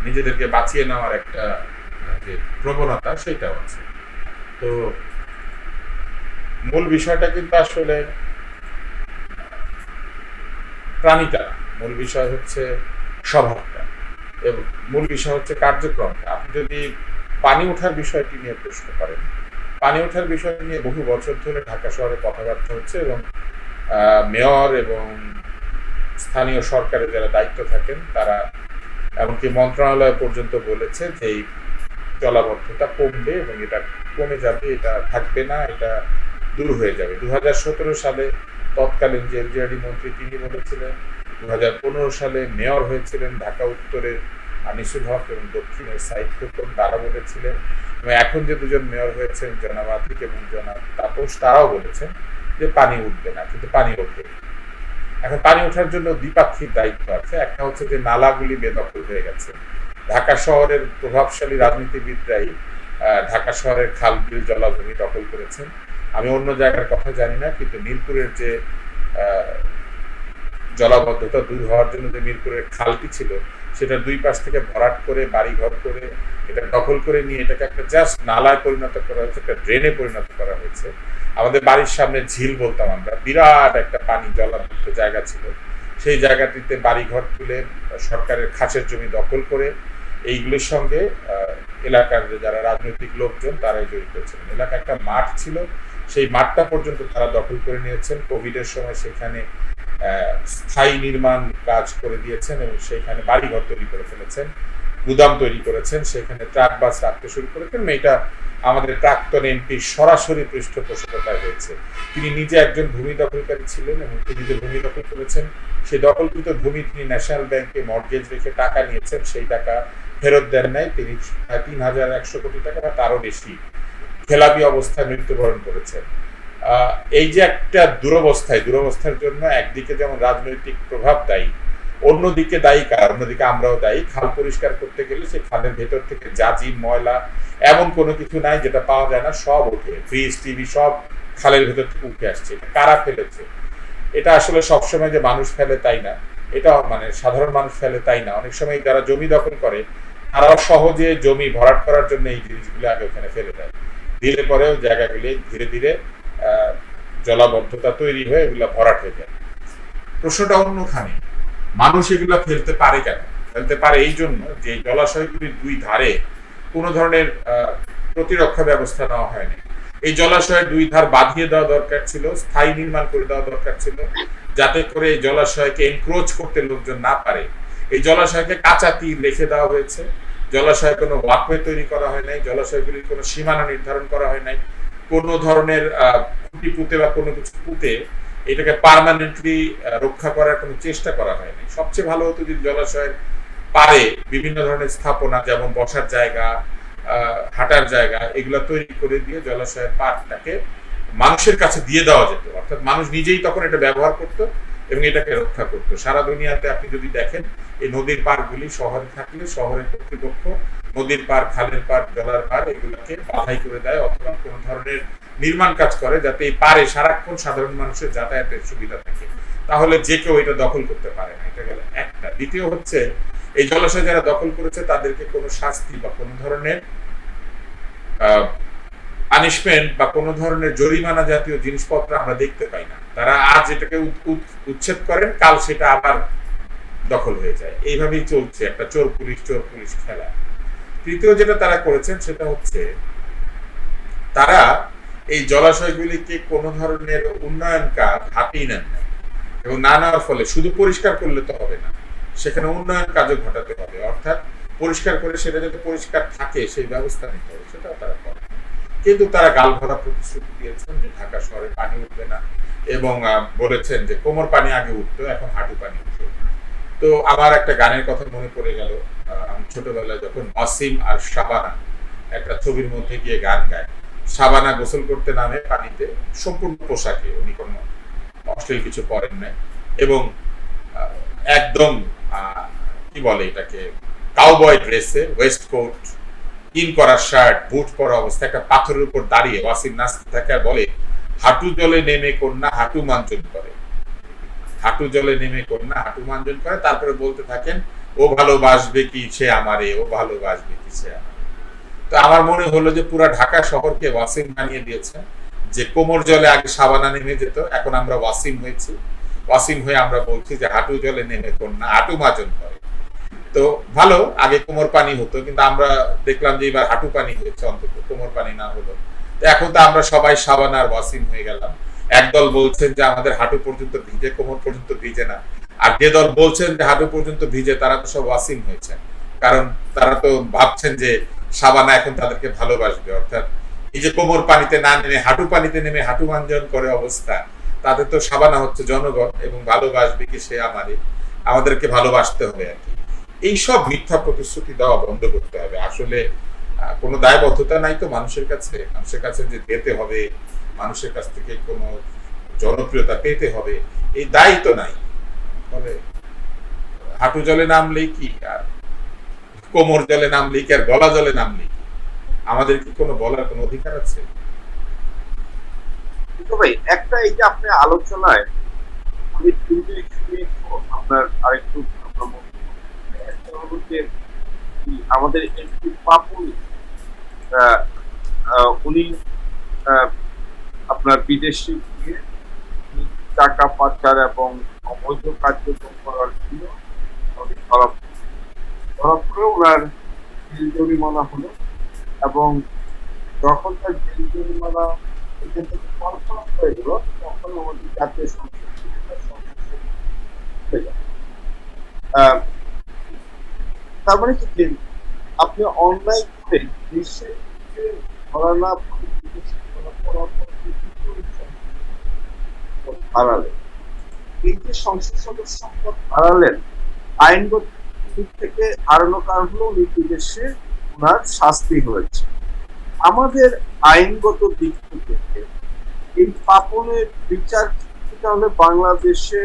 নিজেদেরকে বাঁচিয়ে নেওয়ার একটা যে প্রবণতা, সেটাও আছে। তো মূল বিষয়টা কিন্তু আসলে প্রাণীটা, মূল বিষয় হচ্ছে স্বভাবটা এবং মূল বিষয় হচ্ছে কার্যক্রমটা। আপনি যদি পানি ওঠার বিষয়টি নিয়ে প্রশ্ন করেন, পানি ওঠার বিষয় নিয়ে বহু বছর ধরে ঢাকা শহরে কথাবার্তা হচ্ছে এবং মেয়র এবং স্থানীয় সরকারের যারা দায়িত্ব থাকেন তারা এমনকি মন্ত্রণালয় পর্যন্ত বলেছে যে এই জলাবদ্ধতা কমবে এবং এটা কমে যাবে, এটা থাকবে না, এটা দূর হয়ে যাবে। 2017 সালে তৎকালীন যে এলজিআরডি মন্ত্রী তিনি বলেছিলেন, 2015 সালে মেয়র হয়েছিলেন ঢাকা উত্তরের আনিসুল হক এবং দক্ষিণের সাইদ খোকন, তারা বলেছিলেন, এবং এখন যে দুজন মেয়র হয়েছেন জনাব আতিক এবং জনাব তাপস, তারাও বলেছেন যে পানি উঠবে না, কিন্তু পানি ওঠে। এখন পানি ওঠার জন্য দ্বিপাক্ষিক দায়িত্ব আছে। একটা হচ্ছে যে নালাগুলি বেদখল হয়ে গেছে। ঢাকা শহরের প্রভাবশালী রাজনীতিবিদরাই ঢাকা শহরের খাল বিল জলাভূমি দখল করেছেন। আমি অন্য জায়গার কথা জানি না, কিন্তু মিরপুরের যে জলাবদ্ধতা দূর হওয়ার জন্য যে মিরপুরের খালটি ছিল, সেটা দুই পাশ থেকে ভরাট করে বাড়িঘর করে এটা দখল করে নিয়ে এটাকে একটা জাস্ট নালায় পরিণত করা হয়েছে, একটা ড্রেনে পরিণত করা হয়েছে। আমাদের বাড়ির সামনে ঝিল বলতাম আমরা, বিরাট একটা পানি জলাবদ্ধ জায়গা ছিল। সেই জায়গাটিতে বাড়িঘর তুলে সরকারের খাসের জমি দখল করে এইগুলির সঙ্গে এলাকার যারা রাজনৈতিক লোকজন তারাই জড়িত ছিলেন। এলাকা একটা মাঠ ছিল, সেই মাঠটা পর্যন্ত তারা দখল করে নিয়েছেন। কোভিডের সময় সেখানে স্থায়ী নির্মাণ কাজ করে দিয়েছেন এবং সেখানে বাড়িঘর তৈরি করে ফেলেছেন, গুদাম তৈরি করেছেন, সেখানে ট্রাক বাস রাখতে শুরু করেছেন। এটা আমাদের প্রাক্তন এমপি সরাসরি পৃষ্ঠপোষকতায় হয়েছে। তিনি নিজে একজন ভূমি দখলকারী ছিলেন এবং তিনি যে ভূমি দখল করেছেন সেই দখলকৃত ভূমি তিনি ন্যাশনাল ব্যাংকে মর্টগেজ রেখে টাকা নিয়েছেন, সেই টাকা ফেরত দেন নাই। তিনি 3,100 কোটি টাকা বা তারও বেশি খেলাপি অবস্থায় মৃত্যুবরণ করেছেন। এই যে একটা দুরবস্থার জন্য একদিকে যেমন রাজনৈতিক প্রভাব দায়ী, অন্যদিকে দায়ী কার? অন্যদিকে আমরাও দায়ী। খাল পরিষ্কার করতে গেলে সেই খালের ভেতর থেকে জাজি ময়লা এমন কোনো কিছু নাই যেটা পাওয়া যায় না, সব ওঠে। ফ্রিজ টিভি সব খালের ভেতর থেকে উঠে আসছে। এটা কারা ফেলেছে? এটা আসলে সবসময় যে মানুষ ফেলে তাই না, এটা মানে সাধারণ মানুষ ফেলে তাই না। অনেক সময় যারা জমি দখল করে তারাও সহজে জমি ভরাট করার জন্য এই জিনিসগুলো আগে ওখানে ফেলে দেয়। ধীরে পরেও জায়গাগুলি ধীরে ধীরে জলাবদ্ধতা তৈরি হয়ে এগুলো ভরাট হয়ে যায়। প্রশ্নটা অন্যখানে, মানুষ এগুলো ফেলতে পারে কেন? ফেলতে পারে এই জন্য যে জলাশয়গুলির দুই ধারে কোনো ধরনের প্রতিরক্ষা ব্যবস্থা নেওয়া হয়নি। এই জলাশয়ের দুই ধার বাঁধিয়ে দেওয়া দরকার ছিল, স্থায়ী নির্মাণ করে দেওয়া দরকার ছিল, যাতে করে এই জলাশয়কে এনক্রোচ করতে লোকজন না পারে। এই জলাশয়কে কাঁচা তীর রেখে দেওয়া হয়েছে, জলাশয়ে কোনো ওয়াকওয়ে তৈরি করা হয় নাই, জলাশয়গুলির কোনো সীমানা নির্ধারণ করা হয় নাই, কোনো ধরনের খুঁটি পুঁতে বা কোনো কিছু পুঁতে এটাকে পার্মানেন্টলি রক্ষা করার কোনো চেষ্টা করা হয়নি। সবচেয়ে ভালো হতো যদি জলাশয়ের পারে বিভিন্ন ধরনের স্থাপনা, যেমন বসার জায়গা, হাঁটার জায়গা, এগুলো তৈরি করে দিয়ে জলাশয়ের পাড়টাকে মানুষের কাছে দিয়ে দেওয়া যেত। অর্থাৎ মানুষ নিজেই তখন এটা ব্যবহার করত এবং এটাকে রক্ষা করত। সারা দুনিয়াতে আপনি যদি দেখেন এই নদীর পাড়গুলি শহরে থাকলে শহরের কর্তৃপক্ষ নদীর পাড়, খালের পাড়, জলার পাড় এগুলোকে বাধাই করে দেয় অথবা কোনো ধরনের নির্মাণ কাজ করে যাতে এই পাড়ে সারাক্ষণ সাধারণ মানুষের যাতায়াতের সুবিধা থাকে। তাহলে যে কেউ এটা দখল করতে পারে না। এটা গেল একটা। দ্বিতীয় হচ্ছে এই জলাশয় যারা দখল করেছে তাদেরকে কোনো শাস্তি বা কোনো ধরনের পানিশমেন্ট বা কোনো ধরনের জরিমানা জাতীয় জিনিসপত্র আমরা দেখতে পাই না। তারা আজ এটাকে উচ্ছেদ করেন, কাল সেটা আবার দখল হয়ে যায়। এইভাবেই চলছে একটা চোর পুলিশ খেলা। তৃতীয় যেটা তারা করেছেন সেটা হচ্ছে তারা এই জলাশয়গুলিকে কোনো ধরনের উন্নয়ন কাজ হাতেই নেন না, এবং না নেওয়ার ফলে শুধু পরিষ্কার করলে তো হবে না, সেখানে উন্নয়ন কাজও ঘটাতে হবে। অর্থাৎ পরিষ্কার করে সেটা যাতে পরিষ্কার থাকে সেই ব্যবস্থা নিতে হবে, সেটাও তারা করে। কিন্তু তারা গাল ভরা প্রতিশ্রুতি দিয়েছেন যে ঢাকা শহরে পানি উঠবে না এবং বলেছেন যে কোমর পানি আগে উঠতো, এখন হাঁটু পানি উঠবে। তো আমার একটা গানের কথা মনে পড়ে গেল। আমি ছোটবেলায় যখন অসীম আর শাবানা একটা ছবির মধ্যে গিয়ে গান গায়, শাবানা গোসল করতে নামে পানিতে সম্পূর্ণ পোশাকে, উনি কোনো অশ্লীল কিছু পরেন নাই, এবং একদম কি বলে এটাকে কাউবয় ড্রেসে, ওয়েস্ট কোট, ইন করা শার্ট, বুট পরা অবস্থা একটা পাথরের উপর দাঁড়িয়ে ওয়াসিম নাচতে থাকে আর বলে, হাঁটু জলে নেমে কন্যা হাঁটু মাঞ্জন করে, হাঁটু জলে নেমে কন্যা হাঁটু মাঞ্জন করে। তারপরে বলতে থাকেন, ও ভালোবাসবে কি সে আমারে, ও ভালোবাসবে কি সে আমারে। তো আমার মনে হলো যে পুরা ঢাকা শহরকে ওয়াসিম বানিয়ে দিয়েছে, যে কোমর জলে আগে শাবানা নেমে যেত, এখন আমরা ওয়াসিম হয়েছি। ওয়াসিম হয়ে আমরা বলছি যে হাঁটু জলে নেমে কন্যা হাঁটু মাজন করে। তো ভালো, আগে কোমর পানি হতো, কিন্তু আমরা দেখলাম যে এবার হাঁটু পানি হয়েছে, অন্তত কোমর পানি না হলো। তো এখন তো আমরা সবাই শাবানা আর ওয়াসিম হয়ে গেলাম। একদল বলছেন যে আমাদের হাঁটু পর্যন্ত ভিজে, কোমর পর্যন্ত ভিজে না, আর যে দল বলছেন যে হাঁটু পর্যন্ত ভিজে তারা তো সব ওয়াসিম হয়েছেন, কারণ তারা তো ভাবছেন যে শাবানা এখন তাদেরকে ভালোবাসবে। অর্থাৎ এই যে কোমর পানিতে না নেমে হাঁটু পানিতে নেমে হাঁটু মাঞ্জন করে অবস্থা, তাদের তো সাবানা হচ্ছে জনগণ এবং ভালোবাসবে কি সে আমাদেরকে ভালোবাসতে হবে আর কি। এইসব মিথ্যা প্রতিশ্রুতি দেওয়া বন্ধ করতে হবে। আসলে কোনো দায়বদ্ধতা নাই তো মানুষের কাছে যে যেতে হবে, মানুষের কাছ থেকে কোনো জনপ্রিয়তা পেতে হবে, এই দায়িত্ব নাই। ফলে হাঁটু জলে নামলেই কি আর কোমর জলে নামলেই কি আর গলা জলে নামলেই কি, আমাদের কি কোনো বলার কোনো অধিকার আছে? কিন্তু ভাই একটা এই যে আপনি আলোচনায় আমি তিনটে আপনার আরেকটু আপনার একটা হলো যে আমাদের এমপি পাপুল উনি আপনার বিদেশি গিয়ে টাকা পাচার এবং অবৈধ কার্যক্রম করার জন্য ধরা করে ওনার জেল জরিমানা হলো, এবং যখন তার জেল জরিমানা এখান থেকে কনফার্ম হয়ে গেল তখন আমাদের জাতীয় সংসদ হয়ে যায়। তার মানে কি আপনি অনলাইন করে দেশে ধরা না হারালেন, এই যে সংসদ সদস্য হারালেন আইনগত দিক থেকে হারানোর কারণ হলো উনি বিদেশে ওনার শাস্তি হয়েছে। আমাদের আইনগত দিক থেকে এই পাপনের বিচার তাহলে বাংলাদেশে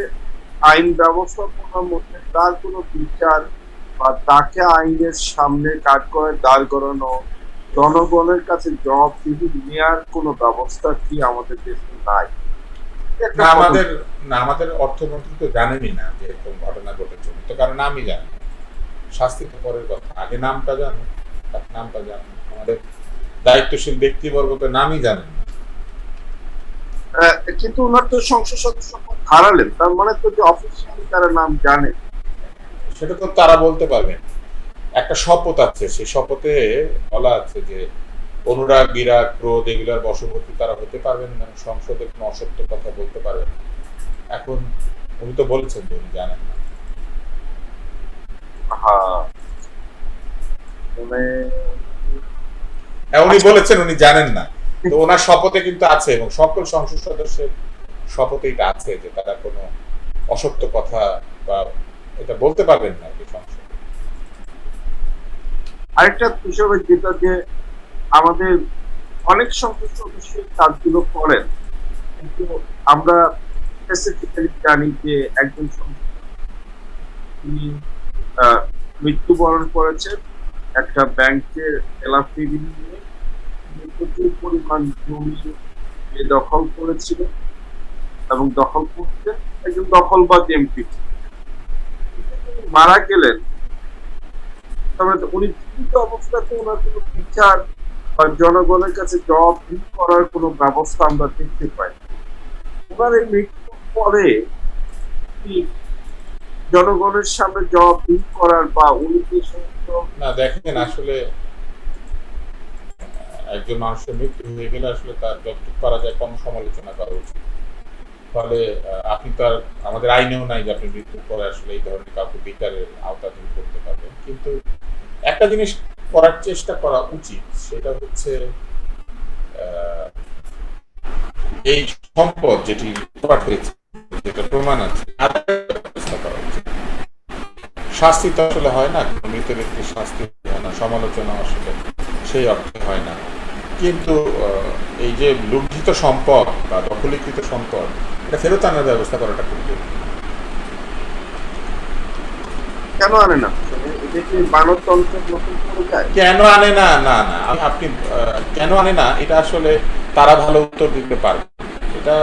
আইন ব্যবস্থাপনার মধ্যে তার কোনো বিচার বা তাকে আইনের সামনে কাঠ করে দাঁড় করানো, জনগণের কাছে জবাবদিহি নেওয়ার কোনো ব্যবস্থা কি আমাদের দেশে নাই? আমাদের অর্থমন্ত্রী তো জানেনই না যে এরকম ঘটনা ঘটেছে, তো কারণ আমি জানি, শাস্তি তো পরের কথা, আগে নামটা জানো, নামটা জানো। আমাদের দায়িত্বশীল ব্যক্তিবর্গ তো নামই জানেন না। কিন্তু ওনার তো সংসদ সদস্য হারালেন, তার মানে তো যে অফিসিয়ালি তারা নাম জানে, সেটা তো তারা বলতে পারবেন। একটা শপথ আছে, সেই শপথে বলা আছে যে অনুরাগ, বিরাগ, ক্রোধ এগুলার বশবর্তী তারা হতে পারবেন না, সংসদে কোনো অসত্য কথা বলতে পারবেন। এখন উনি তো বলেছেন যে উনি জানেন না। উনি বলেছেন উনি জানেন না, তো ওনার শপথে কিন্তু আছে এবং সকল সংসদ সদস্যের শপথে এটা আছে যে তারা কোনো অসত্য কথা বা এটা বলতে পারবেন না কি সংসদ। আরেকটা বিষয় যেটা যে আমাদের অনেক সংসদ সদস্য কাজগুলো করেন, কিন্তু আমরা স্পেসিফিক্যালি জানি যে একজন তিনি মৃত্যুবরণ করেছেন একটা ব্যাংকের এলাফি নিয়ে, প্রচুর পরিমাণ জমি দখল করেছিল এবং দখল করতে একজন দখলবাজ এমপি মারা গেলেন। তবে উনি জীবিত অবস্থাতে ওনার কোনো বিচার বা জনগণের কাছে জবাবদিহি করার কোনো ব্যবস্থা আমরা দেখতে পাই। ওনার এই মৃত্যুর পরে জনগণের সামনে জবাবদিহি করার বা উনি যে সমস্ত না দেখেন, আসলে একজন মানুষের মৃত্যু হয়ে গেলে আসলে তার যতটুকু করা যায় কম সমালোচনা করা উচিত। ফলে আপনি তো আমাদের আইনেও নাই যে আপনি মৃত্যুর পরে আসলে এই ধরনের কাউকে বিচারের আওতাধীন করতে পারবেন। কিন্তু একটা জিনিস করার চেষ্টা করা উচিত, সেটা হচ্ছে এই সম্পদ যেটি লুটপাট হয়েছে, যেটা প্রমাণ আছে, ব্যবস্থা করা উচিত। শাস্তি তো আসলে হয় না, মৃত ব্যক্তির শাস্তি হয় না, সমালোচনা আসলে সেই অর্থে হয় না। কিন্তু এই যে লুণ্ঠিত সম্পদ বা দখলীকৃত সম্পদ, এটা ফেরত আনার ব্যবস্থা করাটা খুব জরুরি। কেন আনে না? কেন আনে না? না না, আপনি কেন আনে না এটা আসলে তারা ভালো উত্তর দিতে পারবে। এটা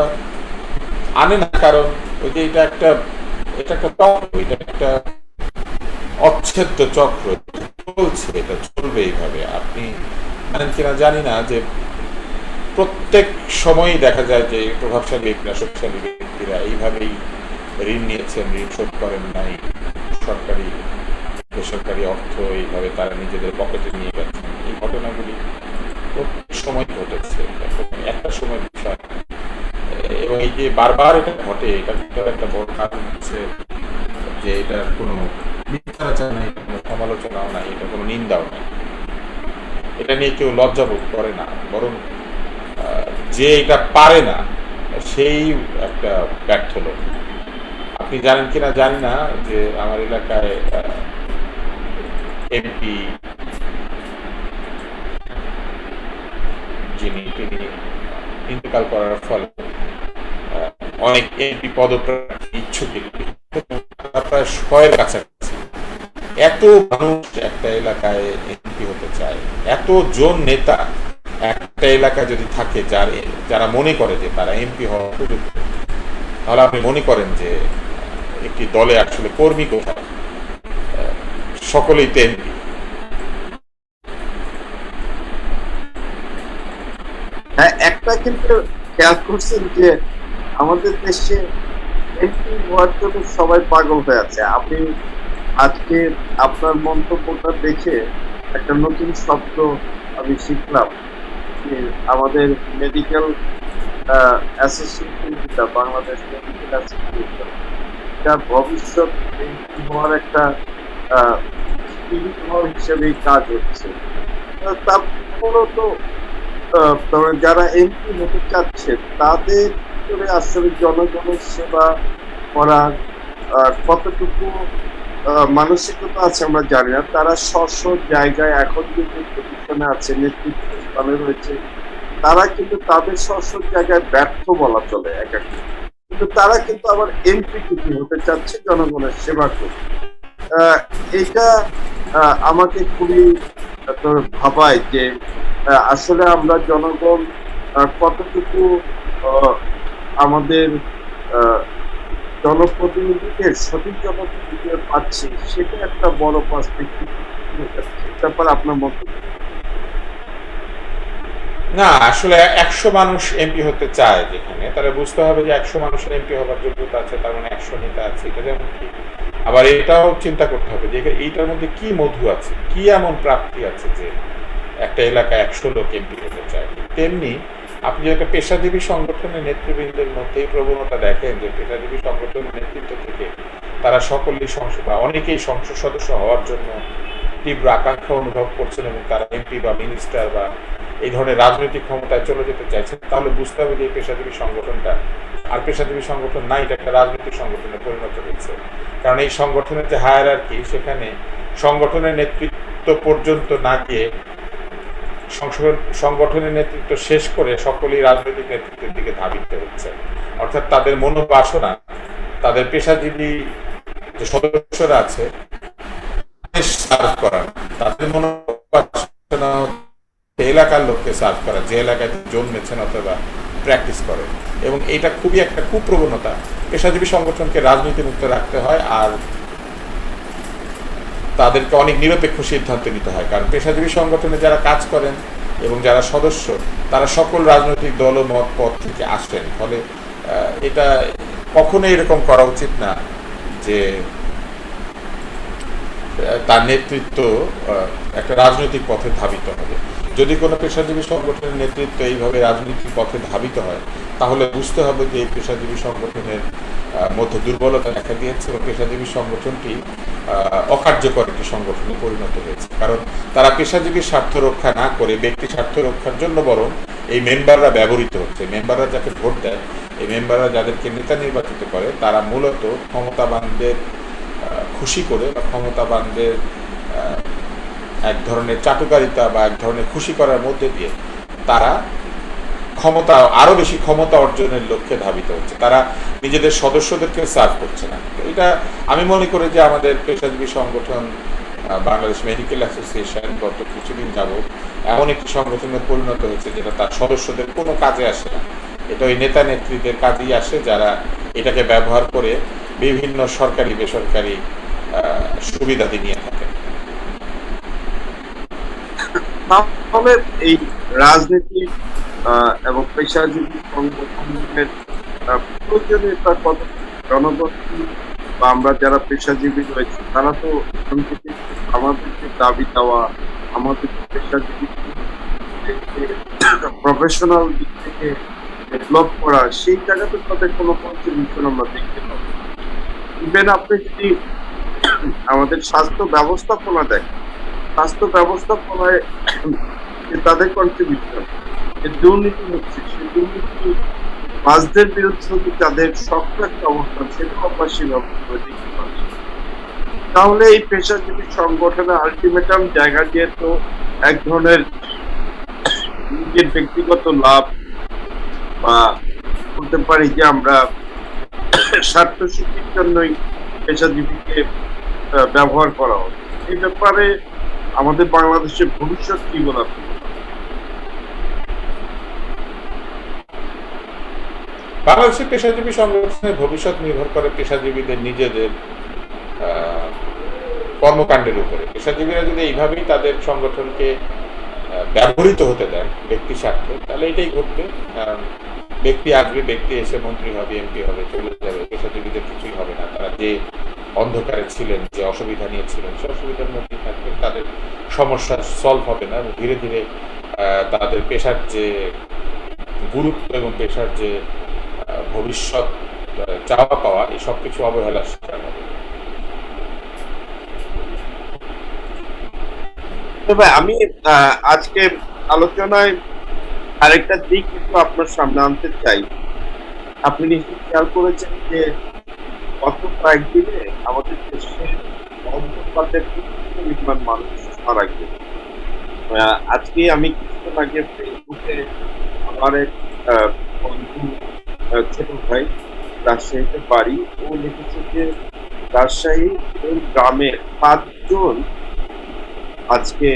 আনে না কারণ ওই যে এটা একটা চক্র, এটা একটা অচ্ছেদ্য চক্র চলছে, এটা চলবে এইভাবে। আপনি জানেন কিনা জানি না যে প্রত্যেক সময়ই দেখা যায় যে প্রভাবশালী ব্যক্তিরা, শক্তিশালী ব্যক্তিরা এইভাবেই ঋণ নিয়েছেন, ঋণ শোধ করেন নাই, সরকারি বেসরকারি অর্থ এইভাবে তারা নিজেদের পকেটে নিয়ে গেছেন। এই ঘটনাগুলি প্রত্যেক সময় ঘটেছে, একটা সময় বিষয়। এবং এই যে বারবার এটা ঘটে, এটার ভিতরে একটা বড় কারণ হচ্ছে যে এটার কোনো মিথ্যাচার নাই, কোনো সমালোচনাও নাই, এটা কোনো নিন্দাও নাই। এটা নিয়ে কেউ লজ্জা বোধ করে না, বরং যে এটা পারে না সেই একটা ব্যর্থ লোক। আপনি জানেন কিনা জানি না যে আমার এলাকায় এমপি যিনি তিনি ইন্তেকাল করার ফলে অনেক এমপি পদপ্রার্থী ইচ্ছুক প্রায় 100-এর কাছাকাছি। এত মানুষ একটা এলাকায় এমপি হতে চায়, এতজন নেতা একটা এলাকায় যদি থাকে যারা মনে করে যে তারা এমপি হওয়া উপযুক্ত, তাহলে আপনি মনে করেন যে একটি দলে আসলে কর্মী কোথায়, সকলেই তো এমপি। হ্যাঁ, একটা কিন্তু খেয়াল করছেন যে আমাদের দেশে এমপি হওয়ার জন্য সবাই পাগল হয়ে আছে। আপনি আজকে আপনার মন্তব্যটা দেখে একটা নতুন শব্দ আমি শিখলাম যে আমাদের মেডিকেল অ্যাসোসিয়েশন, যেটা বাংলাদেশ মেডিকেল অ্যাসোসিয়েশন, এটা ভবিষ্যৎ এমপি হওয়ার একটা স্পিরিট হল হিসেবেই কাজ হচ্ছে। তার মূলত যারা এমপি হতে চাচ্ছে তাদের ভিতরে আসলে জনগণের সেবা করার কতটুকু মানসিকতা আছে আমরা জানি না। তারা স্ব জায়গায় এখন যে পজিশনে আছে, নেতৃত্ব স্থানে রয়েছে, তারা কিন্তু তাদের স্ব জায়গায় ব্যর্থ বলা চলে একাকি। কিন্তু তারা কিন্তু আবার এমপি কিছু হতে চাচ্ছে জনগণের সেবা করতে। এটা আমাকে খুবই ভাবায় যে আসলে আমরা জনগণ কতটুকু আমাদের জনপ্রতিনিধিকে সঠিক জনপ্রতিনিধি পাচ্ছি, সেটা একটা বড় পার্সপেক্টিভ ব্যাপার। আপনার মন্তব্য? না, আসলে 100 মানুষ এমপি হতে চায় যেখানে, তারা বুঝতে হবে যে 100 মানুষের এমপি হবার যোগ্যতা আছে, তার মানে 100 নেতা আছে, এটা যেমন ঠিক। আবার এটাও চিন্তা করতে হবে যে এইটার মধ্যে কি মধু আছে, কি এমন প্রাপ্তি আছে যে একটা এলাকায় 100 লোক এমপি হতে চায়। তেমনি আপনি যদি একটা পেশাজীবী সংগঠনের নেতৃবৃন্দের মধ্যে এই প্রবণতা দেখেন যে পেশাজীবী সংগঠনের নেতৃত্ব থেকে তারা সকলেই অনেকেই সংসদ সদস্য হওয়ার জন্য তীব্র আকাঙ্ক্ষা অনুভব করছেন এবং তারা এমপি বা মিনিস্টার বা এই ধরনের রাজনৈতিক ক্ষমতায় চলে যেতে চাইছেন, তাহলে বুঝতে হবে যে এই পেশাজীবী সংগঠনটা আর পেশাজীবী সংগঠন না, এটা একটা রাজনৈতিক সংগঠনে পরিণত হয়েছে। কারণ এই সংগঠনের যে হায়ারার্কি, সেখানে সংগঠনের নেতৃত্ব পর্যন্ত না গিয়ে সংগঠনের নেতৃত্ব শেষ করে সকলেই রাজনৈতিক নেতৃত্বের দিকে ধাবিত হচ্ছে। অর্থাৎ তাদের মনোবাসনা, তাদের পেশাজীবী যে সদস্যরা আছে সার্ভ করা, তাদের মনোবাসনা এলাকার লোককে সার্ভ করা, যে এলাকায় জন্মেছেন অথবা প্র্যাকটিস করে। এবং এটা খুবই একটা কুপ্রবণতা। পেশাজীবী সংগঠনকে রাজনীতি মুক্ত রাখতে হয় আর তাদেরকে অনেক নিরপেক্ষ সিদ্ধান্ত নিতে হয়। কারণ পেশাজীবী সংগঠনে যারা কাজ করেন এবং যারা সদস্য, তারা সকল রাজনৈতিক দল ও মত পথ থেকে আসেন। ফলে এটা কখনোই এরকম করা উচিত না যে তার নেতৃত্ব একটা রাজনৈতিক পথে ধাবিত হবে। যদি কোনো পেশাজীবী সংগঠনের নেতৃত্ব এইভাবে রাজনৈতিক পথে ধাবিত হয়, তাহলে বুঝতে হবে যে এই পেশাজীবী সংগঠনের মধ্যে দুর্বলতা দেখা দিয়েছে এবং পেশাজীবী সংগঠনটি অকার্যকর একটি সংগঠনে পরিণত হয়েছে। কারণ তারা পেশাজীবী স্বার্থ রক্ষা না করে ব্যক্তি স্বার্থ রক্ষার জন্য বরং এই মেম্বাররা ব্যবহৃত হচ্ছে। মেম্বাররা যাকে ভোট দেয়, এই মেম্বাররা যাদেরকে নেতা নির্বাচিত করে, তারা মূলত ক্ষমতাবানদের খুশি করে বা ক্ষমতাবানদের এক ধরনের চাটুকারিতা বা এক ধরনের খুশি করার মধ্যে দিয়ে তারা আরো বেশি ক্ষমতা অর্জনের লক্ষ্যে ধাবিত হচ্ছে। তারা নিজেদের সদস্যদেরকে সার্ভ করছে না। এটা আমি মনে করি যে আমাদের পেশাজীবী সংগঠন বাংলাদেশ মেডিকেল অ্যাসোসিয়েশন গত কিছুদিন যাবৎ এমন একটি সংগঠনে পরিণত হয়েছে যেটা তার সদস্যদের কোনো কাজে আসে না। এটা ওই নেতা নেত্রীদের কাজেই আসে, যারা এটাকে ব্যবহার করে বিভিন্ন সরকারি বেসরকারি সুবিধাদি নিয়ে থাকে। তাহলে এই রাজনীতি এবং পেশাজীবী সংগঠনের প্রয়োজনীয়তা কত? জনগণ বা আমরা যারা পেশাজীবী রয়েছে, তারা তো আমাদেরকে দাবি দেওয়া, আমাদের পেশাজীবী প্রফেশনাল দিক থেকে ডেভেলপ করা, সেই জায়গাতে তাদের কোনো কন্ট্রিবিউশন আমরা দেখতে পাবো। ইভেন আপনি যদি আমাদের স্বাস্থ্য ব্যবস্থাপনা দেখেন, স্বাস্থ্য ব্যবস্থাপনায় তাদের কন্ট্রিবিউশন, যে দুর্নীতি হচ্ছে সেই দুর্নীতি মাছদের বিরুদ্ধে যদি তাদের শক্ত একটা অবস্থান সেটাও আমরা সেভাবে করে দেখতে পাচ্ছি না। তাহলে এই পেশাজীবী সংগঠনের আলটিমেটাম জায়গা দিয়ে তো এক ধরনের নিজের ব্যক্তিগত লাভ বা বলতে পারি যে আমরা স্বার্থ সিদ্ধির জন্যই পেশাজীবীকে ব্যবহার করা হয়। এই ব্যাপারে আমাদের বাংলাদেশের ভবিষ্যৎ কি বলে আপনি মনে করেন? বাংলাদেশের পেশাজীবী সংগঠনের ভবিষ্যৎ নির্ভর করে পেশাজীবীদের নিজেদের আহ, কর্মকাণ্ডের উপরে। পেশাজীবীরা যদি এইভাবেই তাদের সংগঠনকে ব্যবহৃত হতে দেন ব্যক্তি স্বার্থে, তাহলে এটাই ঘটবে। কারণ ব্যক্তি আসবে, ব্যক্তি এসে মন্ত্রী হবে, এমপি হবে, চলে যাবে, পেশাজীবীদের কিছুই হবে না। তারা যে অন্ধকারে ছিলেন, যে অসুবিধা নিয়েছিলেন, সে অসুবিধার মধ্যেই থাকবেন। তাদের সমস্যা সলভ হবে না এবং ধীরে ধীরে তাদের পেশার যে গুরুত্ব এবং পেশার যে ভবিষ্যৎ চাওয়া পাওয়া, এই সব কিছু অবহেলার শিকার হবে। তবে আমি আজকে আলোচনায় আরেকটা দিক একটু আপনার সামনে আনতে চাই। আপনি নিশ্চয়ই খেয়াল করেছেন যে গত কয়েকদিনে আমাদের দেশে বজ্রপাতে প্রচুর পরিমাণ মানুষ মারা গিয়েছে। আজকে আমি কিছুক্ষণ আগে ফেসবুকে আমার এক বন্ধু, ছোট ভাই, রাজশাহীতে বাড়ি, ও লিখেছে যে রাজশাহী ওই গ্রামের 5 জন আজকে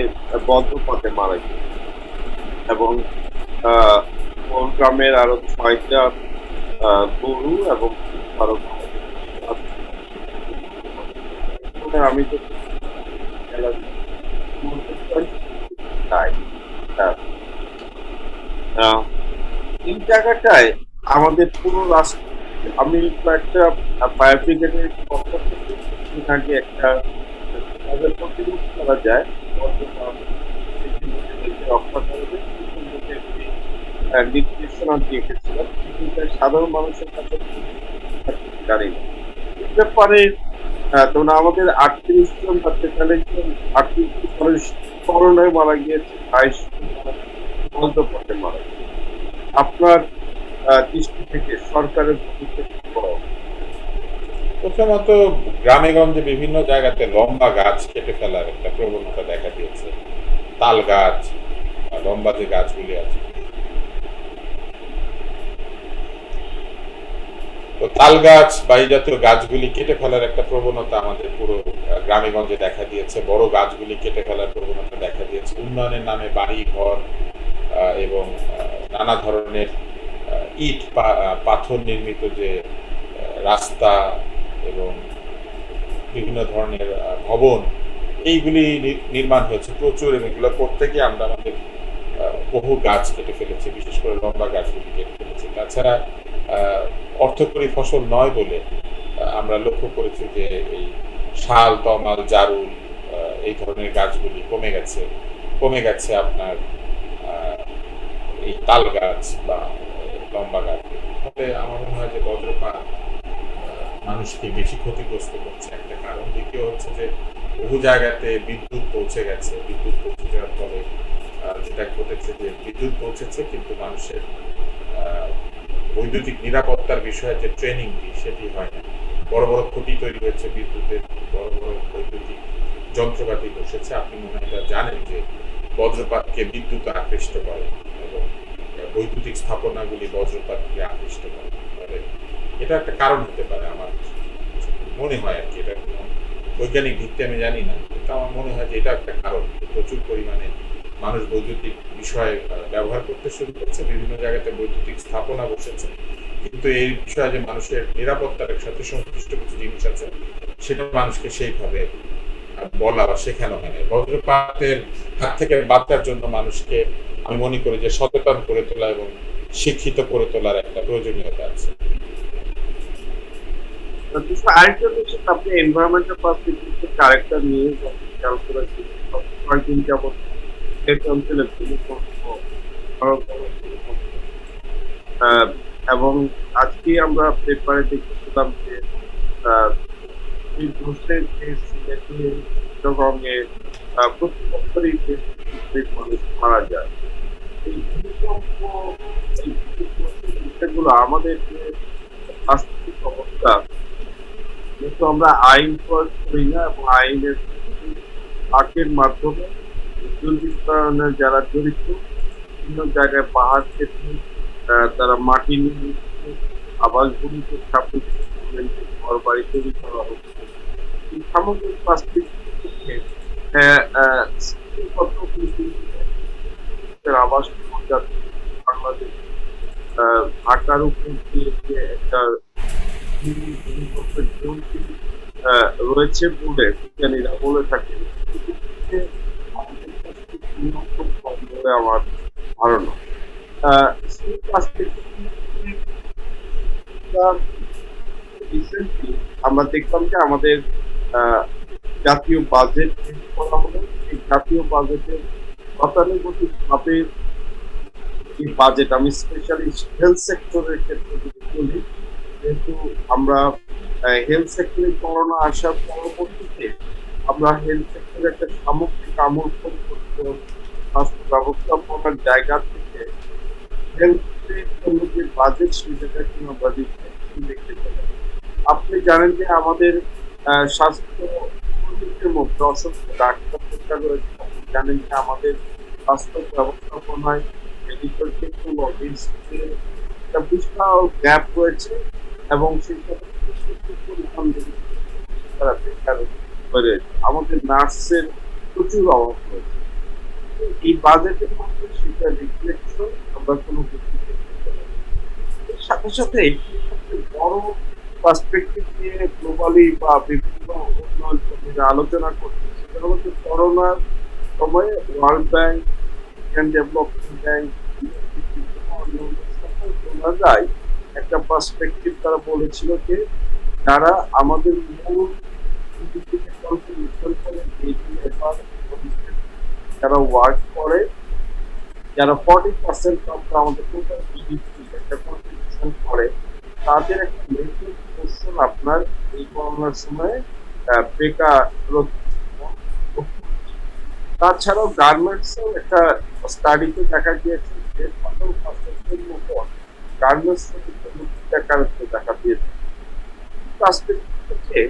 বজ্রপাতে মারা গিয়েছে এবং ওর গ্রামের আরো 6টা গরু এবং আরো আমি তো তাই এই জায়গাটায় আমাদের পুরো রাস্তা, আমি একটা ফায়ার ব্রিগেডের পক্ষ থেকে কিছুদিন আগে একটা তাদের প্রতিরোধ করা যায় রক্ষা করবে একটি নির্দেশনা দিয়ে গেছিলাম, কিন্তু সাধারণ মানুষের কাছে জানি না এই ব্যাপারে। তোমরা আমাদের 38 জন বা 43 জন 38 মানুষ করোনায় মারা গিয়েছে, 22 পথে মারা গিয়েছে। আপনার দৃষ্টি থেকে সরকারের ভূমিকা কি বড়? প্রথমত, গ্রামে গঞ্জে বিভিন্ন জায়গাতে লম্বা গাছ কেটে ফেলার একটা প্রবণতা দেখা দিয়েছে। তাল গাছ, লম্বা যে গাছগুলি আছে, তো তাল গাছ বা এই জাতীয় গাছগুলি কেটে ফেলার একটা প্রবণতা আমাদের পুরো গ্রামে গঞ্জে দেখা দিয়েছে। বড় গাছগুলি কেটে ফেলার প্রবণতা দেখা দিয়েছে। উন্নয়নের নামে বাড়ি ঘর এবং নানা ধরনের ইট পাথর নির্মিত যে রাস্তা এবং বিভিন্ন ধরনের ভবন, এইগুলি নির্মাণ হয়েছে প্রচুর, এবং এগুলো প্রত্যেকে আমরা আমাদের বহু গাছ কেটে ফেলেছি, বিশেষ করে লম্বা গাছগুলি কেটে ফেলেছি। তাছাড়া অর্থকরী ফসল নয় বলে আমরা লক্ষ্য করেছি যে এই শাল, তমাল, জারুল, এই ধরনের গাছগুলি কমে গেছে আপনার এই তাল গাছ বা লম্বা গাছ। ফলে আমার মনে হয় যে বজ্রপাত মানুষকে বেশি ক্ষতিগ্রস্ত করছে একটা কারণ। দ্বিতীয় হচ্ছে যে বহু জায়গাতে বিদ্যুৎ পৌঁছে গেছে। বিদ্যুৎ পৌঁছে যাওয়ার ফলে যেটা ঘটেছে যে বিদ্যুৎ পৌঁছেছে, কিন্তু মানুষের বৈদ্যুতিক নিরাপত্তার বিষয়ে যে ট্রেনিংটি সেটি হয় না। বড় বড় খুঁটি তৈরি হয়েছে বিদ্যুতের, বড় বড় বৈদ্যুতিক যন্ত্রপাতি বসেছে। আপনি মনে হয় জানেন যে বজ্রপাতকে বিদ্যুৎ আকৃষ্ট করে এবং বৈদ্যুতিক স্থাপনাগুলি বজ্রপাতকে আকৃষ্ট করে। ফলে এটা একটা কারণ হতে পারে আমার মনে হয় আর কি। এটা কোনো বৈজ্ঞানিক ভিত্তি আমি জানি না, কিন্তু আমার মনে হয় যে এটা একটা কারণ। প্রচুর পরিমাণে মানুষ বৈদ্যুতিক বিষয়ে ব্যবহার করতে শুরু করছে, বিভিন্ন জায়গাতে বৈদ্যুতিক স্থাপনা বসেছে, কিন্তু এই বিষয়ে যে মানুষের নিরাপত্তার সাথে সংশ্লিষ্ট কিছু জিনিস আছে সেটা মানুষকে সেইভাবে বলা বা শেখানো হয় না। বজ্রপাতের হাত থেকে বাঁচার জন্য মানুষকে আমি মনে করি যে সচেতন করে তোলা এবং শিক্ষিত করে তোলার একটা প্রয়োজনীয়তা আছে। আরেকটা বিষয়, আপনি এনভায়রনমেন্টাল পার্সপেক্টিভ কারেক্টার নিয়ে খেয়াল করেছি কয়েকদিন যাবত অঞ্চলে এবং আজকে আমরা পেপারে দেখেছিলাম যে ঘোষের যে সিলেটে চিটগংয়ে প্রতি বছরই মানুষ মারা যায়। এই এই বিষয়গুলো আমাদের যে আর্থিক অবস্থা, যেহেতু আমরা আইন প্রয়োগ করি না এবং আইনের আকের মাধ্যমে দুর্বৃত্তায়নে যারা জড়িত, বিভিন্ন জায়গায় পাহাড় কেটে তারা মাটি নিয়ে নিচ্ছে, আবাসভূমিকে স্থাপিত করলেন, ঘর বাড়ি তৈরি করা হচ্ছে। এই সামগ্রিক পার্সপেক্টিভে কত কিন্তু আবাস যাচ্ছে বাংলাদেশ ঢাকার উপর দিয়ে যে একটা ভূমিকম্পের ঝুঁকি রয়েছে বলে বিজ্ঞানীরা বলে থাকেন, আমাদের কাছে নিয়ন্ত্রণ কম বলে আমার ধারণা। সেই রিসেন্টলি আমরা দেখলাম যে আমাদের আহ, জাতীয় বাজেট করা হলো। এই জাতীয় বাজেটের গতানুগতিক ভাবে এই বাজেট, আমি স্পেশালি হেলথ সেক্টরের ক্ষেত্রে যদি বলি, যেহেতু আমরা হেলথ সেক্টরে করোনা আসার পরবর্তীতে আমরা হেলথ সেক্টরে একটা সামগ্রিক আমূল পরিবর্তন স্বাস্থ্য ব্যবস্থাপনার জায়গা থেকে হেলথের জন্য যে বাজেট সেটাকে আমরা দেখতে পাই। আপনি জানেন যে আমাদের স্বাস্থ্য কর্মীদের মধ্যে অসংখ্য ডাক্তার পেশা রয়েছে। আপনি জানেন যে আমাদের স্বাস্থ্য ব্যবস্থাপনায় মেডিকেল টেকনোলজিস একটা বিশাল গ্যাপ রয়েছে এবং সেখানে তারা বেকার হয়ে রয়েছে। আমাদের নার্সের প্রচুর অভাব রয়েছে। এই বাজেটের মধ্যে সেটা রিফ্লেকশন আমরা কোনো কিছু দেখতে পাই না। এর সাথে সাথে সবচেয়ে বড় পার্সপেক্টিভ নিয়ে গ্লোবালি বা বিভিন্ন উন্নয়ন কর্মীরা আলোচনা করছে, সেটা হলো যে করোনার সময়ে world bank, Indian development bank, শোনা যায় একটা পার্সপেক্টিভ তারা বলেছিল যে যারা আমাদের মূল কন্ট্রিবিউশন করে, যারা ওয়ার্ক করে, যারা 40% আমাদের টোটাল জিডিপি একটা কন্ট্রিবিউশন করে, তাদের একটা মেজর পোর্শন আপনার এই করোনার সময় বেকার। তাছাড়াও গার্মেন্টসেও একটা স্টাডিতে দেখা গিয়েছে যে 15% মতো গার্মেন্টস বেকারত্ব দেখা দিয়েছে। থেকে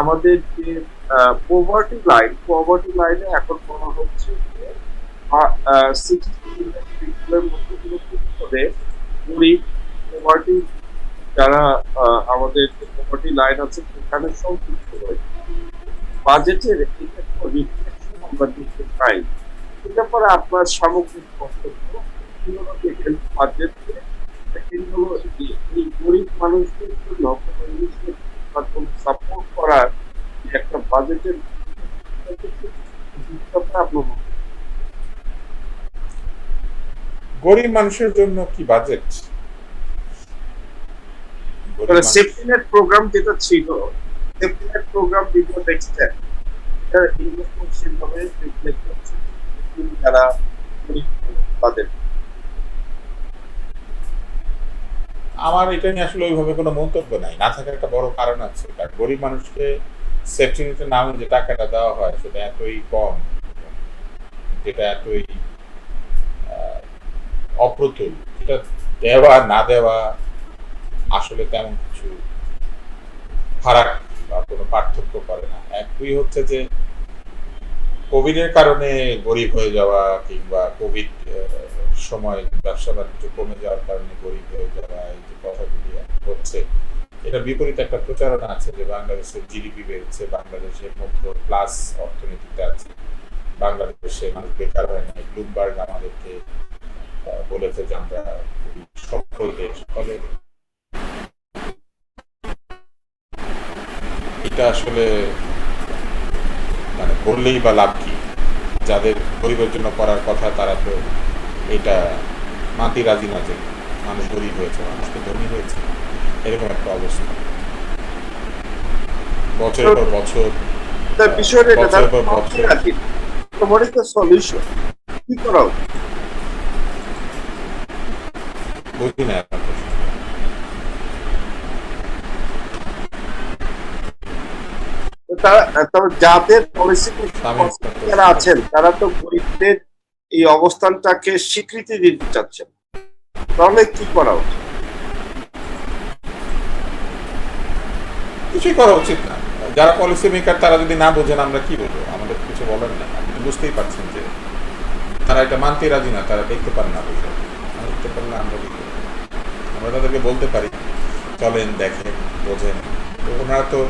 আমাদের যে পভার্টি লাইনে এখন বলা হচ্ছে যে 60 মিলিয়ন পিপলের মধ্যে করে গরিব পভার্টি যারা আমাদের পভার্টি লাইন আছে সেখানে সংযুক্ত রয়েছে। বাজেটের এটা রিফ্লেকশন আমরা দেখতে পাই। এ ব্যাপারে আপনার সামগ্রিক বক্তব্য কিভাবে দেখেন বাজেটকে? সেকেন্ড হলো এই গরিব মানুষদের জন্য কোনো ইনিশিয়েটিভ বা কোনো সাপোর্ট করার যে একটা বাজেটের আপনার গরিব মানুষের জন্য কি বাজেট? সেফটি নেট প্রোগ্রাম যেটা ছিল, safety net program before extend, এটা ইনভেস্টমেন্ট সেভাবে রিফ্লেক্ট করছে যারা গরিব তাদের। আমার এটা নিয়ে আসলে ওইভাবে কোনো মন্তব্য নাই, না থাকার একটা বড় কারণ আছে। কারণ গরিব মানুষকে সেফটি নেটের নামে যে টাকাটা দেওয়া হয় সেটা এতই কম, যেটা এতই অপ্রতুল, এটা দেওয়া না দেওয়া আসলে তেমন কিছু ফারাক বা কোনো পার্থক্য করে না। একই হচ্ছে যে কোভিডের কারণে গরিব হয়ে যাওয়া কিংবা কোভিড সময় ব্যবসা বাণিজ্য কমে যাওয়ার কারণে গরিব হয়ে যাওয়া, এই যে কথাগুলি হচ্ছে, এটা বিপরীত একটা প্রচারণা আছে যে বাংলাদেশের জিডিপি বেড়েছে, বাংলাদেশের মধ্যে প্লাস অর্থনীতিতে আছে, বাংলাদেশে মানুষ বেকার হয় নাই। ব্লুমবার্গ আমাদেরকে বলেছে যে আমরা খুবই সফল দেশ। ফলে এটা আসলে মানে বললেই বা লাভ কি? যাদের গরিবের জন্য করার কথা তারা তো এটা মানতে রাজি না যে মানুষ গরিব হয়েছে, মানুষকে ধনী হয়েছে, এরকম একটা অবস্থা বছরের পর বছর বছরের পর বছর। What is the solution? কি করা উচিত? বুঝি না আপনার প্রশ্ন। তবে যাদের পলিসি যারা আছেন তারা তো গরিবদের এই অবস্থানটাকে স্বীকৃতি দিতে চাচ্ছেন। তাহলে কি করা উচিত? কিছুই করা উচিত না। যারা পলিসি মেকার তারা যদি না বোঝেন আমরা কি বলবো, আমাদের কিছু বলার না। আপনি বুঝতেই পারছেন যে তারা এটা মানতে রাজি না, তারা দেখতে পারে না বিষয়। দেখতে পারলে আমরা কি করবো? আমরা তাদেরকে বলতে পারি চলেন, দেখেন, বোঝেন। তো ওনারা তো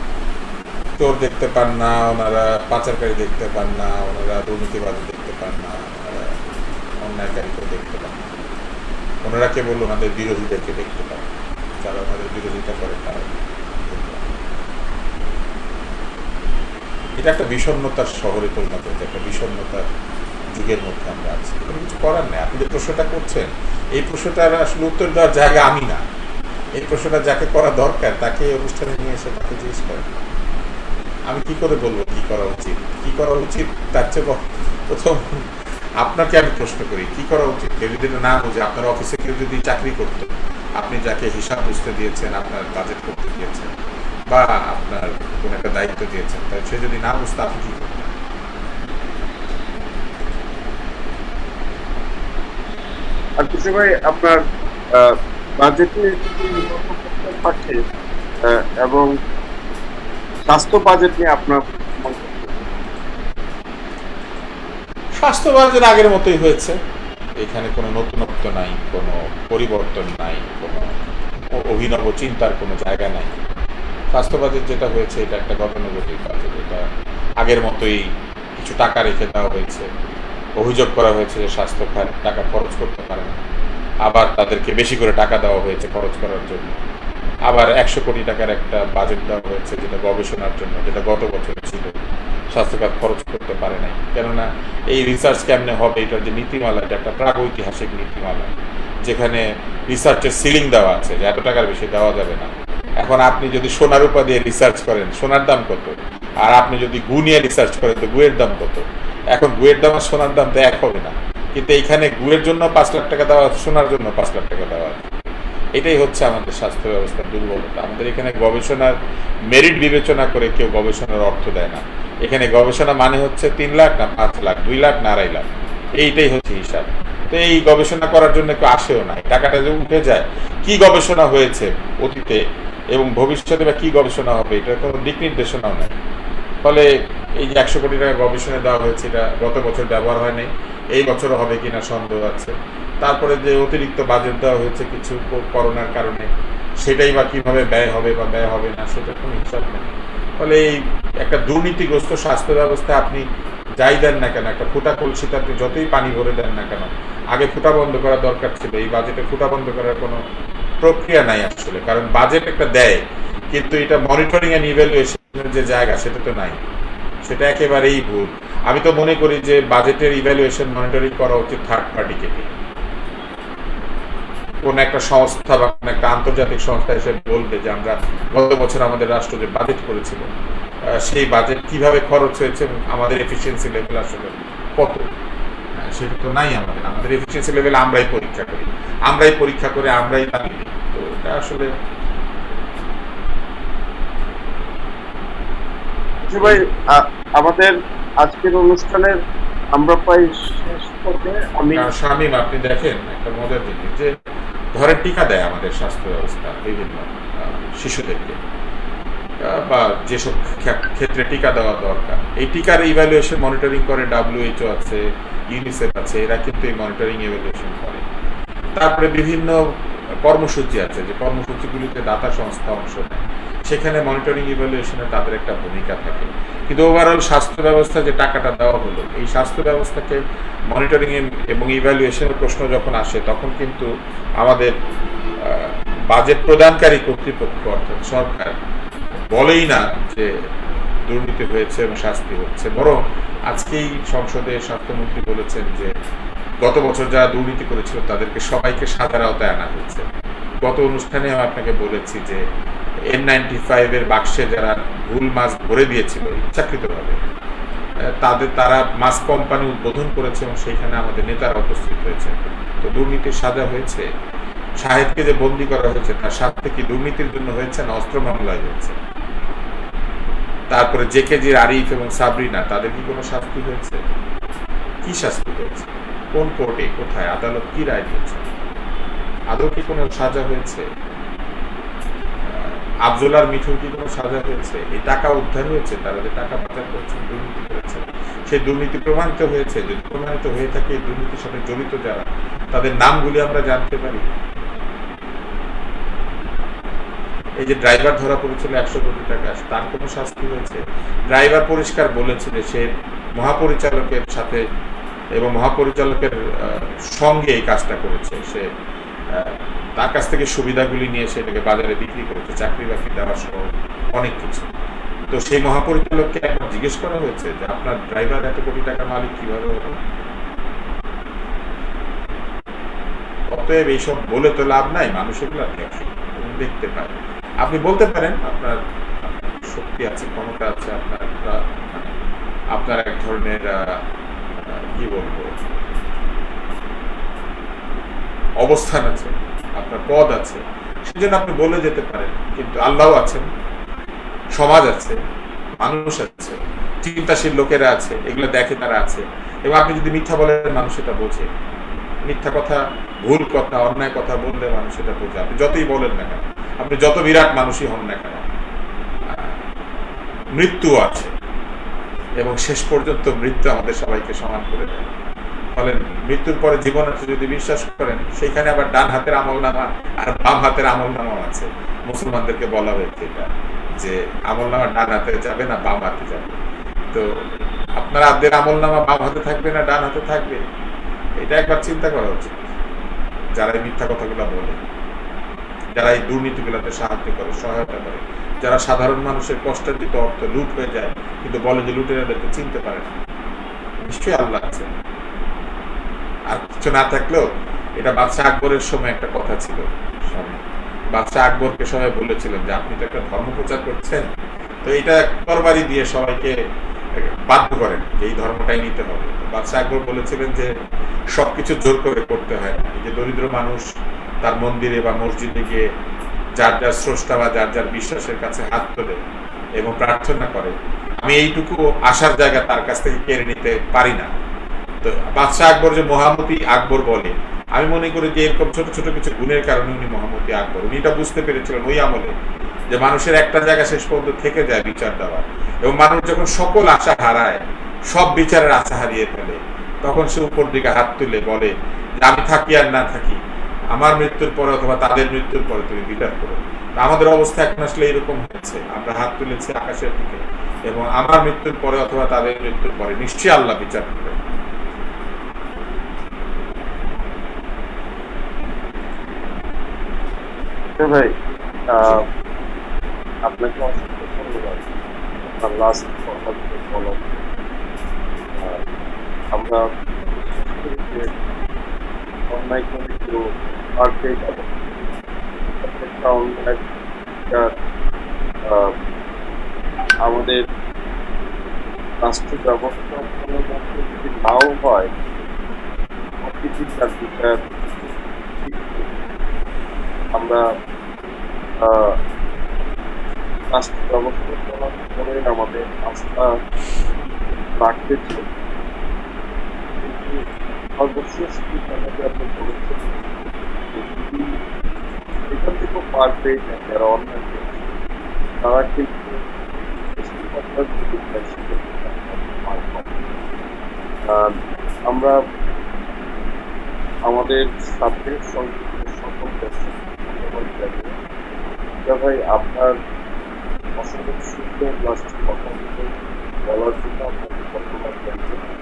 চোর দেখতে পান না, ওনারা পাচারকারী দেখতে পান না, ওনারা দুর্নীতিবাদী দেখতে পান না, ওনারা অন্যায়কারীকেও দেখতে পান না। ওনারা কেবল ওনাদের বিরোধীদেরকে দেখতে পান, যারা ওনাদের বিরোধিতা করে তারা। এটা একটা বিষণ্ণতার শহরে পরিণত হয়েছে, একটা বিষণ্ণতার যুগের মধ্যে আমরা আছি। কোনো কিছু করার নেই। আপনি যে প্রশ্নটা করছেন, এই প্রশ্নটার আসলে উত্তর দেওয়ার জায়গা আমি না। এই প্রশ্নটা যাকে করা দরকার তাকে এই অনুষ্ঠানে নিয়ে এসে তাকে জিজ্ঞেস করেন। আমি কি করে বলবো কি করা উচিত? কি করা উচিত তার চেয়ে প্রথম আপনাকে আমি প্রশ্ন করি কি করা উচিত। কেউ যদি না বুঝে, আপনার অফিসে কেউ যদি চাকরি করতো, আপনি যাকে হিসাব বুঝতে দিয়েছেন, আপনার বাজেট করতে দিয়েছেন, বা আপনার কোন একটা দায়িত্ব দিয়েছেন, তাই সে যদি না বুঝতে আপনি কি করতেন? আর কিছু ভাই, আপনার বাজেট নিয়ে থাকে এবং স্বাস্থ্য বাজেট নিয়ে আপনার মন্তব্য? স্বাস্থ্য বাজেট আগের মতোই হয়েছে। এখানে কোনো নতুনত্ব নাই, কোনো পরিবর্তন নাই, কোনো অভিনব চিন্তার কোনো জায়গা নাই। স্বাস্থ্য বাজেট যেটা হয়েছে এটা একটা গতানুগতিক বাজেট। এটা আগের মতোই কিছু টাকা রেখে দেওয়া হয়েছে। অভিযোগ করা হয়েছে যে স্বাস্থ্য খাত টাকা খরচ করতে পারে না, আবার তাদেরকে বেশি করে টাকা দেওয়া হয়েছে খরচ করার জন্য। আবার 100 কোটি টাকার একটা বাজেট দেওয়া হয়েছে যেটা গবেষণার জন্য, যেটা গত বছর ছিল। স্বাস্থ্য খাত খরচ করতে পারে নাই, কেননা এই রিসার্চ কেমনে হবে এটার যে নীতিমালা, এটা একটা প্রাগৈতিহাসিক নীতিমালা, যেখানে রিসার্চের সিলিং দেওয়া আছে যে এত টাকার বেশি দেওয়া যাবে না। এখন আপনি যদি সোনার উপা দিয়ে রিসার্চ করেন, সোনার দাম কত? আর আপনি যদি গু নিয়ে রিসার্চ করেন তো গুয়ের দাম কত? এখন গুয়ের দাম আর সোনার দাম তো এক হবে না। কিন্তু এইখানে গুয়ের জন্য 5 লাখ টাকা দেওয়া আছে, সোনার জন্য 5 লাখ টাকা দেওয়া আছে। এটাই হচ্ছে আমাদের স্বাস্থ্য ব্যবস্থার দুর্বলতা। আমাদের এখানে গবেষণার মেরিট বিবেচনা করে কেউ গবেষণার অর্থ দেয় না। এখানে গবেষণা মানে হচ্ছে 3 লাখ না 5 লাখ, 2 লাখ না 2.5 লাখ, এইটাই হচ্ছে হিসাব। তো এই গবেষণা করার জন্য কেউ আসেও না। টাকাটা যে উঠে যায়, কি গবেষণা হয়েছে অতীতে এবং ভবিষ্যতে বা কি গবেষণা হবে এটার কোনো দিক নির্দেশনাও নেই। ফলে এই যে 100 কোটি টাকা গবেষণায় দেওয়া হয়েছে, এটা গত বছর ব্যবহার হয়নি, এই বছরও হবে কিনা সন্দেহ আছে। তারপরে যে অতিরিক্ত বাজেট দেওয়া হয়েছে কিছু করোনার কারণে, সেটাই বা কিভাবে ব্যয় হবে বা ব্যয় হবে না সেটার কোনো হিসাব নেই। ফলে এই একটা দুর্নীতিগ্রস্ত স্বাস্থ্য ব্যবস্থা আপনি যাই দেন না কেন, একটা ফুটা কলসিতে আপনি যতই পানি ভরে দেন না কেন, আগে ফুটা বন্ধ করা দরকার ছিল। এই বাজেটে ফুটা বন্ধ করার কোনো প্রক্রিয়া নাই আসলে, কারণ বাজেট একটা দেয় কিন্তু এটা মনিটরিং এন্ড ইভ্যালুয়েশনের যে জায়গা সেটা তো নাই। সেটা একেবারেই ভুল। আমি তো মনে করি যে বাজেটের ইভ্যালুয়েশন মনিটরিং করা উচিত থার্ড পার্টিকে দিয়ে। কোন একটা সংস্থা বা কোন একটা আন্তর্জাতিক সংস্থা এসে বলবে যে আমরা গত বছর আমাদের রাষ্ট্র যে বাজেট করেছিল সেই বাজেট কিভাবে খরচ হয়েছে এবং আমাদের এফিসিয়েন্সি লেভেল আসলে কত। সেটা তো নাই। আমাদের এফিসিয়েন্সি লেভেল আমরাই পরীক্ষা করি, আমরাই দাবি দিই। তো এটা আসলে ভাই, আমাদের আজকের অনুষ্ঠানের আমরা প্রায় শেষ পর্যায়ে। শামীম, আপনি দেখেন একটা মজার জিনিস যে ধরেন টিকা দেয় আমাদের স্বাস্থ্য ব্যবস্থা বিভিন্ন শিশুদেরকে, বা যেসব ক্ষেত্রে টিকা দেওয়া দরকার, এই টিকার ইভ্যালুয়েশন মনিটরিং করে WHO আছে, ইউনিসেফ আছে, এরা কিন্তু এই মনিটরিং ইভ্যালুয়েশন করে। তারপরে বিভিন্ন কর্মসূচি আছে যে কর্মসূচিগুলিতে দাতা সংস্থা অংশ নেয়, সেখানে মনিটরিং ইভ্যালুয়েশনে তাদের একটা ভূমিকা থাকে। কিন্তু ওভারঅল স্বাস্থ্য ব্যবস্থা যে টাকাটা দেওয়া হলো, এই স্বাস্থ্য ব্যবস্থাকে মনিটরিং এবং ইভ্যালুয়েশনের প্রশ্ন যখন আসে তখন কিন্তু আমাদের বাজেট প্রদানকারী কর্তৃপক্ষ অর্থাৎ সরকার বলেই না যে দুর্নীতি হয়েছে এবং শাস্তি হচ্ছে, বরং আজকেই সংসদে স্বাস্থ্যমন্ত্রী বলেছেন যে গত বছর যারা দুর্নীতি করেছিল তাদেরকে সবাইকে সাজার আওতায় আনা হয়েছে। গত অনুষ্ঠানে আমি আপনাকে বলেছি যে N95 এর বাক্সে যারা ভুল মাস্ক ভরে দিয়েছিল ইচ্ছাকৃতভাবে, তারা মাস্ক কোম্পানি উদ্বোধন করেছে এবং সেইখানে আমাদের নেতারা উপস্থিত হয়েছে। তো দুর্নীতির সাজা হয়েছে। শাহেদকে যে বন্দী করা হয়েছে তার শাস্তি কি দুর্নীতির জন্য হয়েছে না অস্ত্র মামলায় হয়েছে? তারপরে জেকেজির আরিফ এবং সাবরিনা, তাদের কি কোনো শাস্তি হয়েছে? কি শাস্তি হয়েছে? কোন কোর্টে, কোথায়, আদালত কি রায় দিয়েছে? আদৌ কি কোনো সাজা হয়েছে? আফজল আর মিঠুর কি কোনো সাজা হয়েছে? এই টাকা উদ্ধার হয়েছে, তারা যে টাকা পাচার করেছে, দুর্নীতি করেছে, সেই দুর্নীতি প্রমাণিত হয়েছে? যদি প্রমাণিত হয়ে থাকে এই দুর্নীতির সাথে জড়িত যারা, তাদের নামগুলি আমরা জানতে পারি। এই যে ড্রাইভার ধরা পড়েছিল 100 কোটি টাকা, তার কোনো শাস্তি হয়েছে? ড্রাইভার পরিষ্কার বলেছে যে সে মহাপরিচালকের সাথে এবং মহাপরিচালকের সঙ্গে এই কাজটা করেছে। সে তার কাছ থেকে সুবিধাগুলি নিয়ে সেটাকে বাজারে বিক্রি করেছে, চাকরি বাকরি দেওয়া সহ অনেক কিছু। তো সেই মহাপরিচালককে একবার জিজ্ঞেস করা হয়েছে যে আপনার ড্রাইভার এত কোটি টাকার মালিক কিভাবে হলো? অতএব এইসব বলে তো লাভ নাই, মানুষ এগুলো দেখে দেখতে পারে। আপনি বলতে পারেন আপনার শক্তি আছে, ক্ষমতা আছে, আপনার এক ধরনের কি বলবো অবস্থান আছে, আপনার পদ আছে, সেজন্য আপনি বলে যেতে পারেন। কিন্তু আল্লাহ আছেন, সমাজ আছে, মানুষ আছে, চিন্তাশীল লোকেরা আছে, এগুলো দেখে তারা আছে। এবং আপনি যদি মিথ্যা বলেন মানুষ এটা বোঝে। মিথ্যা কথা, ভুল কথা, অন্যায় কথা বললে মানুষ এটা বোঝে। আপনি যতই বলেন না কেন, আপনি যত বিরাট মানুষই হন না কেন, মৃত্যু আছে এবং শেষ পর্যন্ত মৃত্যু আমাদের সবাইকে সমান করে দেয়। ফলে মৃত্যুর পরে জীবন আছে যদি বিশ্বাস করেন, সেখানে আবার ডান হাতের আমলনামা আর বাম হাতের আমলনামাও আছে। মুসলমানদেরকে বলা হয়েছে এটা যে আমলনামা ডান হাতে যাবে না বাম হাতে যাবে। তো আপনার আদের আমলনামা বাম হাতে থাকবে না ডান হাতে থাকবে, এটা একবার চিন্তা করা উচিত। যারা এই মিথ্যা কথাগুলো বলে, যারা এই দুর্নীতিগুলোতে সাহায্য করে, সহায়তা করে, যারা সাধারণ মানুষের কষ্টার্জিত অর্থ লুট হয়ে যায় কিন্তু বলে যে লুটেরাদেরকে চিনতে পারে না, নিশ্চয়ই আল্লাহ আছে। আর কিছু না থাকলেও এটা বাদশাহ আকবরের সময় একটা কথা ছিল। বাদশাহ আকবরকে সবাই বলেছিলেন যে আপনি তো একটা ধর্ম প্রচার করছেন, তো এটা তরবারি দিয়ে সবাইকে বাধ্য করেন যে এই ধর্মটাই নিতে হবে। বাদশাহ আকবর বলেছিলেন যে সবকিছু জোর করে করতে হয় না। এই যে দরিদ্র মানুষ তার মন্দিরে বা মসজিদে গিয়ে যার যার স্রষ্টা বা যার যার বিশ্বাসের কাছে হাত তোলে এবং প্রার্থনা করে, আমি এইটুকু আসার জায়গা তার কাছ থেকে কেড়ে নিতে পারি না। তো বাদশাহ আকবর যে মহামতি আকবর বলে, আমি মনে করি যে এরকম ছোট ছোট কিছু গুণের কারণে উনি মহামতি আকবর। উনি এটা বুঝতে পেরেছিলেন ওই আমলে যে মানুষের একটা জায়গা শেষ পর্যন্ত থেকে যায় বিচার দেওয়া, এবং মানুষ যখন সকল আশা হারায়, সব বিচারের আশা হারিয়ে ফেলে, তখন সে উপর দিকে হাত তুলে বলে যে আমি থাকি আর না থাকি, আমার মৃত্যুর পরে অথবা তাদের মৃত্যুর পরে তুমি বিচার করো। আমাদের অবস্থা এখন আসলে এরকম হচ্ছে, আমরা হাত তুলেছি আকাশের দিকে এবং আমার মৃত্যুর পরে অথবা তাদের মৃত্যুর পরে নিশ্চয়ই আল্লাহ বিচার করবেন। ভাই আপনাকে অসংখ্য ধন্যবাদ। আপনার লাস্ট কথাগুলো বলো। আমরা অন্যায় করে কেউ পার পেয়ে যাবো, প্রত্যেকটা অন্যায় আমাদের রাষ্ট্র ব্যবস্থাপনার মধ্যে যদি নাও হয়, প্রকৃতির তার বিচার আমরা রাষ্ট্র ব্যবস্থাপনার উপরে আমাদের আস্থা রাখতে চাই। কিন্তু সর্বশেষ আমাকে আপনি বলেছেন এখান থেকেও পার পেয়ে যায় যারা অন্যায় করছে, তারা কিন্তু আমরা আমাদের সাথে সংস্কৃতির সকল ভাই আপনার অসংখ্য সুন্দর লাস্ট কথা বলার জন্য আপনাকে ধন্যবাদ জানাই।